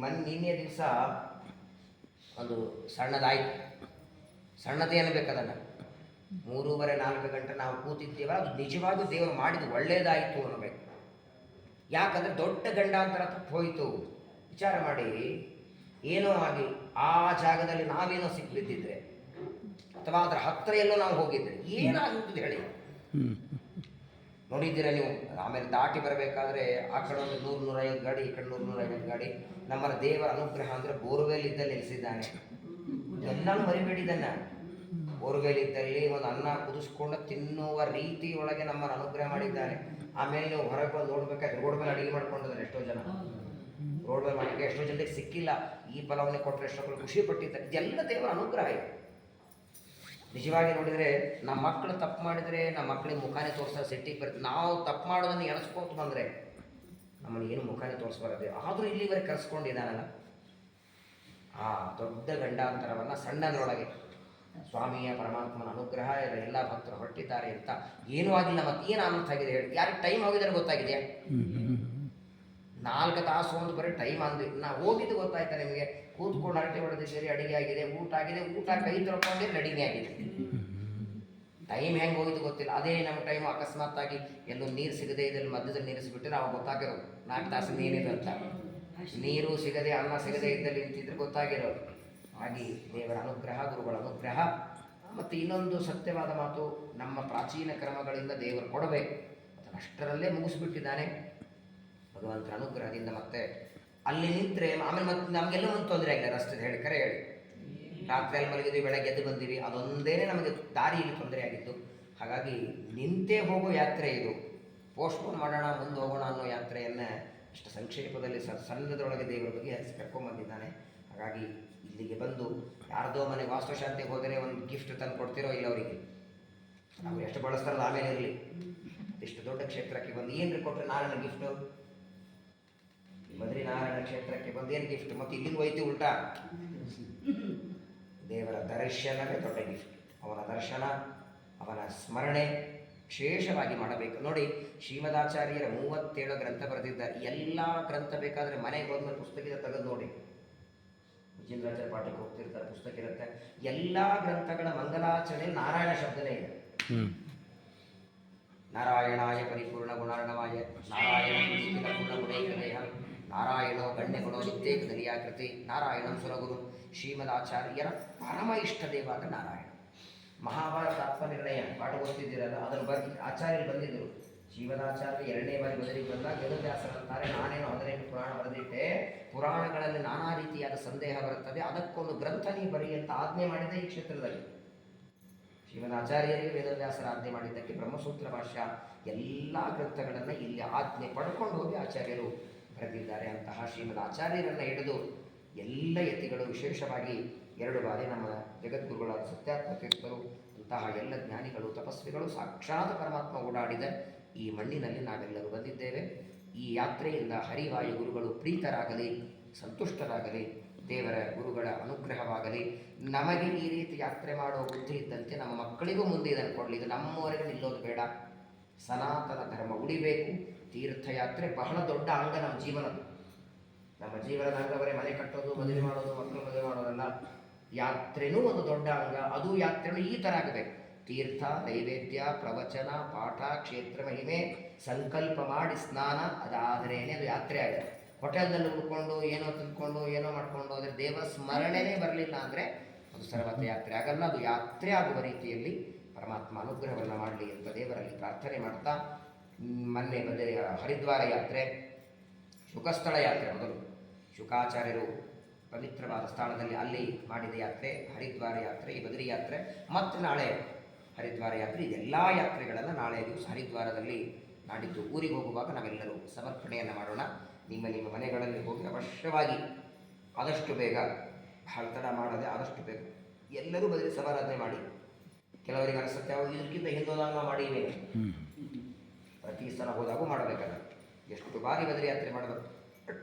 ನಿನ್ನೆ ದಿವಸ ಒಂದು ಸಣ್ಣದಾಯ್ತು, ಸಣ್ಣದೇ ಅನ್ಬೇಕದನ್ನು 3-4 ಗಂಟೆ ನಾವು ಕೂತಿದ್ದೇವೆ. ಅದು ನಿಜವಾಗೂ ದೇವರು ಮಾಡಿದ್ದು ಒಳ್ಳೇದಾಯಿತು ಅನ್ನಬೇಕು. ಯಾಕಂದ್ರೆ ದೊಡ್ಡ ಗಂಡಾಂತರ ತಪ್ಪು ಹೋಯಿತು. ವಿಚಾರ ಮಾಡಿ, ಏನೋ ಆಗಿ ಆ ಜಾಗದಲ್ಲಿ ನಾವೇನೋ ಸಿಕ್ಬಿದ್ದಿದ್ರೆ ಅಥವಾ ಅದರ ಹತ್ತಿರ ಎಲ್ಲೋ ನಾವು ಹೋಗಿದ್ರೆ ಏನಾಗುತ್ತದೆ ಹೇಳಿ. ನೋಡಿದ್ದೀರ ನೀವು. ಆಮೇಲೆ ದಾಟಿ ಬರಬೇಕಾದ್ರೆ ಆ ಕಡೆ ಒಂದು 100-150 ಗಾಡಿ, ಈ ಕಡೆ 100-150 ಗಾಡಿ. ನಮ್ಮ ದೇವರ ಅನುಗ್ರಹ ಅಂದರೆ ಬೋರ್ವೆಲ್ ಇದ್ದಲ್ಲಿ ನಿಲ್ಲಿಸಿದ್ದಾನೆ. ಎಲ್ಲಾನು ಮರಿಬೇಡಿದನ್ನ. ಬೋರ್ವೆಲ್ ಇದ್ದಲ್ಲಿ ಒಂದು ಅನ್ನ ಕುದಿಸ್ಕೊಂಡು ತಿನ್ನುವ ರೀತಿಯೊಳಗೆ ನಮ್ಮನ್ನು ಅನುಗ್ರಹ ಮಾಡಿದ್ದಾನೆ. ಆಮೇಲೆ ನೀವು ಹೊರಗೆ ಬಂದು ನೋಡ್ಬೇಕಾದ್ರೆ ರೋಡ್ ಮೇಲೆ ಅಡಿಗೆ ಮಾಡ್ಕೊಂಡಿದ್ದಾರೆ ಎಷ್ಟೋ ಜನ. ರೋಡ್ ಮೇಲೆ ಮಾಡಿದ್ರೆ ಎಷ್ಟೋ ಜನಕ್ಕೆ ಸಿಕ್ಕಿಲ್ಲ. ಈ ಫಲವನ್ನೇ ಕೊಟ್ಟರೆ ಎಷ್ಟೋ ಖುಷಿ ಪಟ್ಟಿದ್ದಾರೆ. ಇದೆಲ್ಲ ದೇವರ ಅನುಗ್ರಹ ಇದೆ. ನಿಜವಾಗಿ ನೋಡಿದರೆ ನಮ್ಮ ಮಕ್ಕಳು ತಪ್ಪು ಮಾಡಿದರೆ ನಮ್ಮ ಮಕ್ಕಳಿಗೆ ಮುಖಾನೇ ತೋರಿಸ್ತಾರೆ, ಸಿಟ್ಟಿಗೆ ಬರುತ್ತೆ. ನಾವು ತಪ್ಪು ಮಾಡೋದನ್ನು ಎಣಿಸ್ಕೊತ ಬಂದರೆ ನಮ್ಮನ್ನು ಏನು ಮುಖಾನೇ ತೋರಿಸ್ಬಾರದೆ. ಆದರೂ ಇಲ್ಲಿವರೆಗೆ ಕರೆಸ್ಕೊಂಡಿದ್ದಾನಲ್ಲ, ಆ ದೊಡ್ಡ ಗಂಡಾಂತರವನ್ನು ಸಣ್ಣನೊಳಗೆ ಸ್ವಾಮಿಯ ಪರಮಾತ್ಮನ ಅನುಗ್ರಹ ಎಲ್ಲ ಭಕ್ತರು ಹೊರಟಿದ್ದಾರೆ ಅಂತ ಏನೂ ಆಗಿಲ್ಲ. ಮತ್ತೆ ಏನು ಅನರ್ಥ ಆಗಿದೆ ಹೇಳಿ. ಯಾರಿಗೆ ಟೈಮ್ ಹೋಗಿದ್ರೆ ಗೊತ್ತಾಗಿದೆಯಾ? 4 ತಾಸು ಒಂದು ಬರೀ ಟೈಮ್ ಅಂದ್ವಿ. ನಾವು ಹೋಗಿದ್ದು ಗೊತ್ತಾಯ್ತಾ ನಿಮಗೆ? ಕೂತ್ಕೊಂಡು ಹರಟೆ ಹೊಡೆದಿದ್ದೀರಿ, ಅಡಿಗೆ ಆಗಿದೆ, ಊಟ ಆಗಿದೆ, ಊಟ ಕೈ ತೊಳ್ಕೊಂಡಿರಿ, ರೆಡಿನೇ ಆಗಿದೆ. ಟೈಮ್ ಹೆಂಗೆ ಹೋಗಿದ್ದು ಗೊತ್ತಿಲ್ಲ. ಅದೇ ನಮ್ಮ ಟೈಮ್ ಅಕಸ್ಮಾತ್ತಾಗಿ ಎಲ್ಲೂ ನೀರು ಸಿಗದೆ ಇದ್ದಲ್ಲಿ ಮಧ್ಯದಲ್ಲಿ ನೀರಿಸಿಬಿಟ್ರೆ ಅವಾಗ ಗೊತ್ತಾಗಿರೋದು 4 ತಾಸು ಏನಿದೆ ಅಂತ. ನೀರು ಸಿಗದೆ ಅನ್ನ ಸಿಗದೆ ಇದ್ದಲ್ಲಿ ನಿಂತಿದ್ರೆ ಗೊತ್ತಾಗಿರೋದು. ಹಾಗೆ ದೇವರ ಅನುಗ್ರಹ, ಗುರುಗಳ ಅನುಗ್ರಹ. ಮತ್ತು ಇನ್ನೊಂದು ಸತ್ಯವಾದ ಮಾತು, ನಮ್ಮ ಪ್ರಾಚೀನ ಕ್ರಮಗಳಿಂದ ದೇವರು ಕೊಡಬೇಕು, ಅದನ್ನು ಅಷ್ಟರಲ್ಲೇ ಮುಗಿಸ್ಬಿಟ್ಟಿದ್ದಾನೆ ಭಗವಂತನ ಅನುಗ್ರಹದಿಂದ. ಮತ್ತೆ ಅಲ್ಲಿ ನಿಂತರೆ ಆಮೇಲೆ ಮತ್ತೆ ನಮಗೆಲ್ಲ ಒಂದು ತೊಂದರೆ ಆಗಿದೆ ರಸ್ತೆ ಹೇಳಿ, ಕರೆ ಹೇಳಿ. ರಾತ್ರಿಯಲ್ಲಿ ಮಲಗಿದ್ವಿ, ಬೆಳಗ್ಗೆ ಎದ್ದು ಬಂದೀವಿ, ಅದೊಂದೇ ನಮಗೆ ದಾರಿಯಲ್ಲಿ ತೊಂದರೆ ಆಗಿತ್ತು. ಹಾಗಾಗಿ ನಿಂತೇ ಹೋಗೋ ಯಾತ್ರೆ ಇದು. ಪೋಸ್ಟ್ಪೋನ್ ಮಾಡೋಣ, ಮುಂದೆ ಹೋಗೋಣ ಅನ್ನೋ ಯಾತ್ರೆಯನ್ನು ಇಷ್ಟು ಸಂಕ್ಷೇಪದಲ್ಲಿ ಸಣ್ಣದರೊಳಗೆ ದೇವರ ಬಗ್ಗೆ ಕರ್ಕೊಂಡ್ಬಂದಿದ್ದಾನೆ. ಹಾಗಾಗಿ ಇಲ್ಲಿಗೆ ಬಂದು ಯಾರ್ದೋ ಮನೆ ವಾಸ್ತುಶಾಂತಿಗೆ ಹೋದರೆ ಒಂದು ಗಿಫ್ಟ್ ತಂದು ಕೊಡ್ತಿರೋ ಇಲ್ಲ ಅವರಿಗೆ, ನಾವು ಎಷ್ಟು ಬಳಸ್ತಾರೋ ಆಮೇಲೆ ಇರಲಿ. ಇಷ್ಟು ದೊಡ್ಡ ಕ್ಷೇತ್ರಕ್ಕೆ ಬಂದು ಏನ್ರಿ ಕೊಟ್ಟರೆ ನಾರಾಯಣ ಗಿಫ್ಟು? ಬದ್ರಿನಾರಾಯಣ ಕ್ಷೇತ್ರಕ್ಕೆ ಬಂದು ಏನು ಗಿಫ್ಟ್? ಮತ್ತು ಇಲ್ಲಿಂದ ಹೋಯ್ತು ಉಲ್ಟಾ. ದೇವರ ದರ್ಶನವೇ ದೊಡ್ಡ ಗಿಫ್ಟ್. ಅವನ ದರ್ಶನ, ಅವನ ಸ್ಮರಣೆ ವಿಶೇಷವಾಗಿ ಮಾಡಬೇಕು. ನೋಡಿ, ಶ್ರೀಮದಾಚಾರ್ಯರ 37 ಗ್ರಂಥ ಬರೆದಿದ್ದಾರೆ. ಎಲ್ಲ ಗ್ರಂಥ ಬೇಕಾದರೆ ಮನೆಗೆ ಹೋದ್ಮೇಲೆ ಪುಸ್ತಕದ ತೆಗೆದು ನೋಡಿ. ವಿಜೇಂದ್ರಾಚಾರ್ಯ ಪಾಠಕ್ಕೆ ಹೋಗ್ತಿರ್ತಾರೆ, ಪುಸ್ತಕ ಇರುತ್ತೆ. ಎಲ್ಲ ಗ್ರಂಥಗಳ ಮಂಗಲಾಚರಣೆ ನಾರಾಯಣ ಶಬ್ದನೇ ಇದೆ. ನಾರಾಯಣಾಯ ಪರಿಪೂರ್ಣ ಗುಣಾರ್ಣವಾಯ ನಾರಾಯಣ ಪೂರ್ಣ ಗುಣೇಕದೇಹ ನಾರಾಯಣೋ ಗಣ್ಯ ಗುಣೋ ನಿತ್ಯೇಕ ದಲಿಯಾಕೃತಿ ನಾರಾಯಣಂ ಸುರಗುರು. ಶ್ರೀಮದಾಚಾರ್ಯರ ಪರಮ ಇಷ್ಟ ದೇವಾದ ನಾರಾಯಣ. ಮಹಾಭಾರತ ಆತ್ಮನಿರ್ಣಯ ಪಾಠ ಓದ್ತಿದ್ದೀರಲ್ಲ, ಅದನ್ನು ಬರೆದು ಆಚಾರ್ಯರು ಬಂದಿದ್ದರು. ಶ್ರೀಮದಾಚಾರ್ಯ 2ನೇ ಬಾರಿ ಬದಲಿಗೆ ಬಂದಾಗ ವೇದವ್ಯಾಸರಂತಾರೆ, ನಾನೇನು 18 ಪುರಾಣ ಬರೆದಿಟ್ಟೆ, ಪುರಾಣಗಳಲ್ಲಿ ನಾನಾ ರೀತಿಯಾದ ಸಂದೇಹ ಬರುತ್ತದೆ, ಅದಕ್ಕೊಂದು ಗ್ರಂಥ ನೀವು ಬರೀ ಅಂತ ಆಜ್ಞೆ ಮಾಡಿದೆ ಈ ಕ್ಷೇತ್ರದಲ್ಲಿ. ಶ್ರೀಮದಾಚಾರ್ಯರಿಗೆ ವೇದವ್ಯಾಸರ ಆಜ್ಞೆ ಮಾಡಿದ್ದಕ್ಕೆ ಬ್ರಹ್ಮಸೂತ್ರ ಭಾಷ್ಯ ಎಲ್ಲ ಗ್ರಂಥಗಳನ್ನು ಇಲ್ಲಿ ಆಜ್ಞೆ ಪಡ್ಕೊಂಡು ಹೋಗಿ ಆಚಾರ್ಯರು ಬರೆದಿದ್ದಾರೆ. ಅಂತಹ ಶ್ರೀಮದ್ ಆಚಾರ್ಯರನ್ನು ಹಿಡಿದು ಎಲ್ಲ ಯತಿಗಳು, ವಿಶೇಷವಾಗಿ 2 ಬಾರಿ ನಮ್ಮ ಜಗದ್ಗುರುಗಳಾದ ಸತ್ಯಾತ್ಮ ತೀರ್ಥರು, ಅಂತಹ ಎಲ್ಲ ಜ್ಞಾನಿಗಳು, ತಪಸ್ವಿಗಳು, ಸಾಕ್ಷಾತ್ ಪರಮಾತ್ಮ ಓಡಾಡಿದ ಈ ಮಣ್ಣಿನಲ್ಲಿ ನಾವೆಲ್ಲರೂ ಬಂದಿದ್ದೇವೆ. ಈ ಯಾತ್ರೆಯಿಂದ ಹರಿವಾಯು ಗುರುಗಳು ಪ್ರೀತರಾಗಲಿ, ಸಂತುಷ್ಟರಾಗಲಿ, ದೇವರ ಗುರುಗಳ ಅನುಗ್ರಹವಾಗಲಿ. ನಮಗೆ ಈ ರೀತಿ ಯಾತ್ರೆ ಮಾಡೋ ಬುದ್ಧಿ ಇದ್ದಂತೆ ನಮ್ಮ ಮಕ್ಕಳಿಗೂ ಮುಂದೆ ಇದನ್ನು ಕೊಡಲಿ. ಇದು ನಮ್ಮವರೆಗೆ ನಿಲ್ಲೋದು ಬೇಡ. ಸನಾತನ ಧರ್ಮ ಉಳಿಬೇಕು. ತೀರ್ಥಯಾತ್ರೆ ಬಹಳ ದೊಡ್ಡ ಅಂಗ ನಮ್ಮ ಜೀವನದ. ನಮ್ಮ ಜೀವನದ ಅಂಗ ಬರೀ ಮನೆ ಕಟ್ಟೋದು, ಮದುವೆ ಮಾಡೋದು, ಮಕ್ಕಳು ಮದುವೆ ಮಾಡೋದಲ್ಲ. ಯಾತ್ರೆನೂ ಒಂದು ದೊಡ್ಡ ಅಂಗ. ಅದು ಯಾತ್ರೆನೂ ಈ ಥರ ಆಗಬೇಕು. ತೀರ್ಥ, ನೈವೇದ್ಯ, ಪ್ರವಚನ, ಪಾಠ, ಕ್ಷೇತ್ರ ಮಹಿಮೆ, ಸಂಕಲ್ಪ ಮಾಡಿ ಸ್ನಾನ, ಅದಾದರೇನೆ ಅದು ಯಾತ್ರೆ ಆಗಿದೆ. ಹೋಟೆಲ್ನಲ್ಲಿ ಉಳ್ಕೊಂಡು ಏನೋ ತಿಳ್ಕೊಂಡು ಏನೋ ಮಾಡ್ಕೊಂಡು ಹೋದರೆ ದೇವರ ಸ್ಮರಣೆನೇ ಬರಲಿಲ್ಲ ಅಂದರೆ ಅದು ಸರ್ವತ್ರ ಯಾತ್ರೆ ಆಗಲ್ಲ. ಅದು ಯಾತ್ರೆ ಆಗುವ ರೀತಿಯಲ್ಲಿ ಪರಮಾತ್ಮ ಅನುಗ್ರಹವನ್ನು ಮಾಡಲಿ ಅಂತ ದೇವರಲ್ಲಿ ಪ್ರಾರ್ಥನೆ ಮಾಡ್ತಾ, ಮೊನ್ನೆ ಬಂದ ಹರಿದ್ವಾರ ಯಾತ್ರೆ, ಶುಕಸ್ಥಳ ಯಾತ್ರೆ ಮೊದಲು ಶುಕಾಚಾರ್ಯರು ಪವಿತ್ರವಾದ ಸ್ಥಳದಲ್ಲಿ ಅಲ್ಲಿ ಮಾಡಿದ ಯಾತ್ರೆ, ಹರಿದ್ವಾರ ಯಾತ್ರೆ, ಈ ಬದರಿ ಯಾತ್ರೆ, ಮತ್ತು ನಾಳೆ ಹರಿದ್ವಾರ ಯಾತ್ರೆ. ಇದೆಲ್ಲ ಯಾತ್ರೆಗಳನ್ನು ನಾಳೆ ದಿವಸ ಹರಿದ್ವಾರದಲ್ಲಿ ನಾಡಿದ್ದು ಊರಿಗೆ ಹೋಗುವಾಗ ನಾವೆಲ್ಲರೂ ಸಮರ್ಪಣೆಯನ್ನು ಮಾಡೋಣ. ನಿಮ್ಮ ನಿಮ್ಮ ಮನೆಗಳಲ್ಲಿ ಹೋಗಿ ಅವಶ್ಯವಾಗಿ ಆದಷ್ಟು ಬೇಗ, ಬಹಳ ತಡ ಮಾಡದೆ ಆದಷ್ಟು ಬೇಗ ಎಲ್ಲರೂ ಬದಲಿ ಸಮಾರಾಧನೆ ಮಾಡಿ. ಕೆಲವರಿಗೆ ಅನಿಸುತ್ತೆ ಅವರು ಇದಕ್ಕಿಂತ ಹಿಂದೋದಾಗ ನಾವು ಮಾಡೀವಿ, ಪ್ರತಿ ಸಲ ಹೋದಾಗೂ ಮಾಡಬೇಕಲ್ಲ. ಎಷ್ಟು ಬಾರಿ ಬದರಿ ಯಾತ್ರೆ ಮಾಡಬೇಕು. ಬಟ್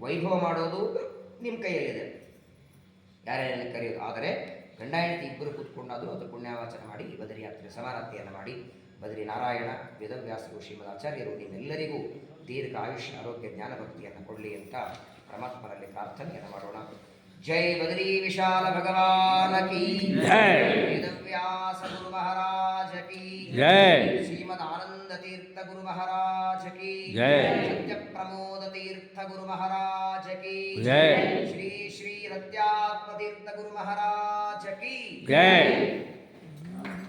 ವೈಭವ ಮಾಡೋದು ನಿಮ್ಮ ಕೈಯಲ್ಲಿದೆ, ಯಾರ್ಯಾರಲ್ಲಿ ಕರೆಯೋದು. ಆದರೆ ಗಂಡ ಹೆಂಡತಿ ಇಬ್ಬರು ಕೂತ್ಕೊಂಡಾದರೂ ಅದು ಪುಣ್ಯವಾಚನ ಮಾಡಿ ಈ ಬದರಿ ಯಾತ್ರೆ ಸಮಾರಾಧನೆಯನ್ನು ಮಾಡಿ. ಬದರಿ ನಾರಾಯಣ ವೇದವ್ಯಾಸರು ಶ್ರೀಮದಾಚಾರ್ಯರು ನಿಮ್ಮೆಲ್ಲರಿಗೂ ದೀರ್ಘ ಆಯುಷ್ಯ, ಆರೋಗ್ಯ, ಜ್ಞಾನ ಭಕ್ತಿಯನ್ನು ಕೊಡಲಿ ಅಂತ ಪರಮಾತ್ಮನಲ್ಲಿ ಪ್ರಾರ್ಥನೆಯನ್ನು ಮಾಡೋಣ. ಜೈ ಬದರಿ ವಿಶಾಲ ಭಗವಾನ ಕಿ ಜೈ, ವೇದವ್ಯಾಸ ಗುರು ಮಹಾರಾಜ ಕಿ ಜೈ, ಶ್ರೀಮದ್ ಆನಂದ ತೀರ್ಥ ಗುರು ಮಹಾರಾಜ ಕಿ ಜೈ, ಸತ್ಯ ಪ್ರಮೋದ ತೀರ್ಥ ಗುರು ಮಹಾರಾಜ ಕಿ ಜೈ, ಶ್ರೀ ಶ್ರೀ ರತ್ಯಾತ್ಮ ತೀರ್ಥ ಗುರು ಮಹಾರಾಜ ಕಿ ಜೈ.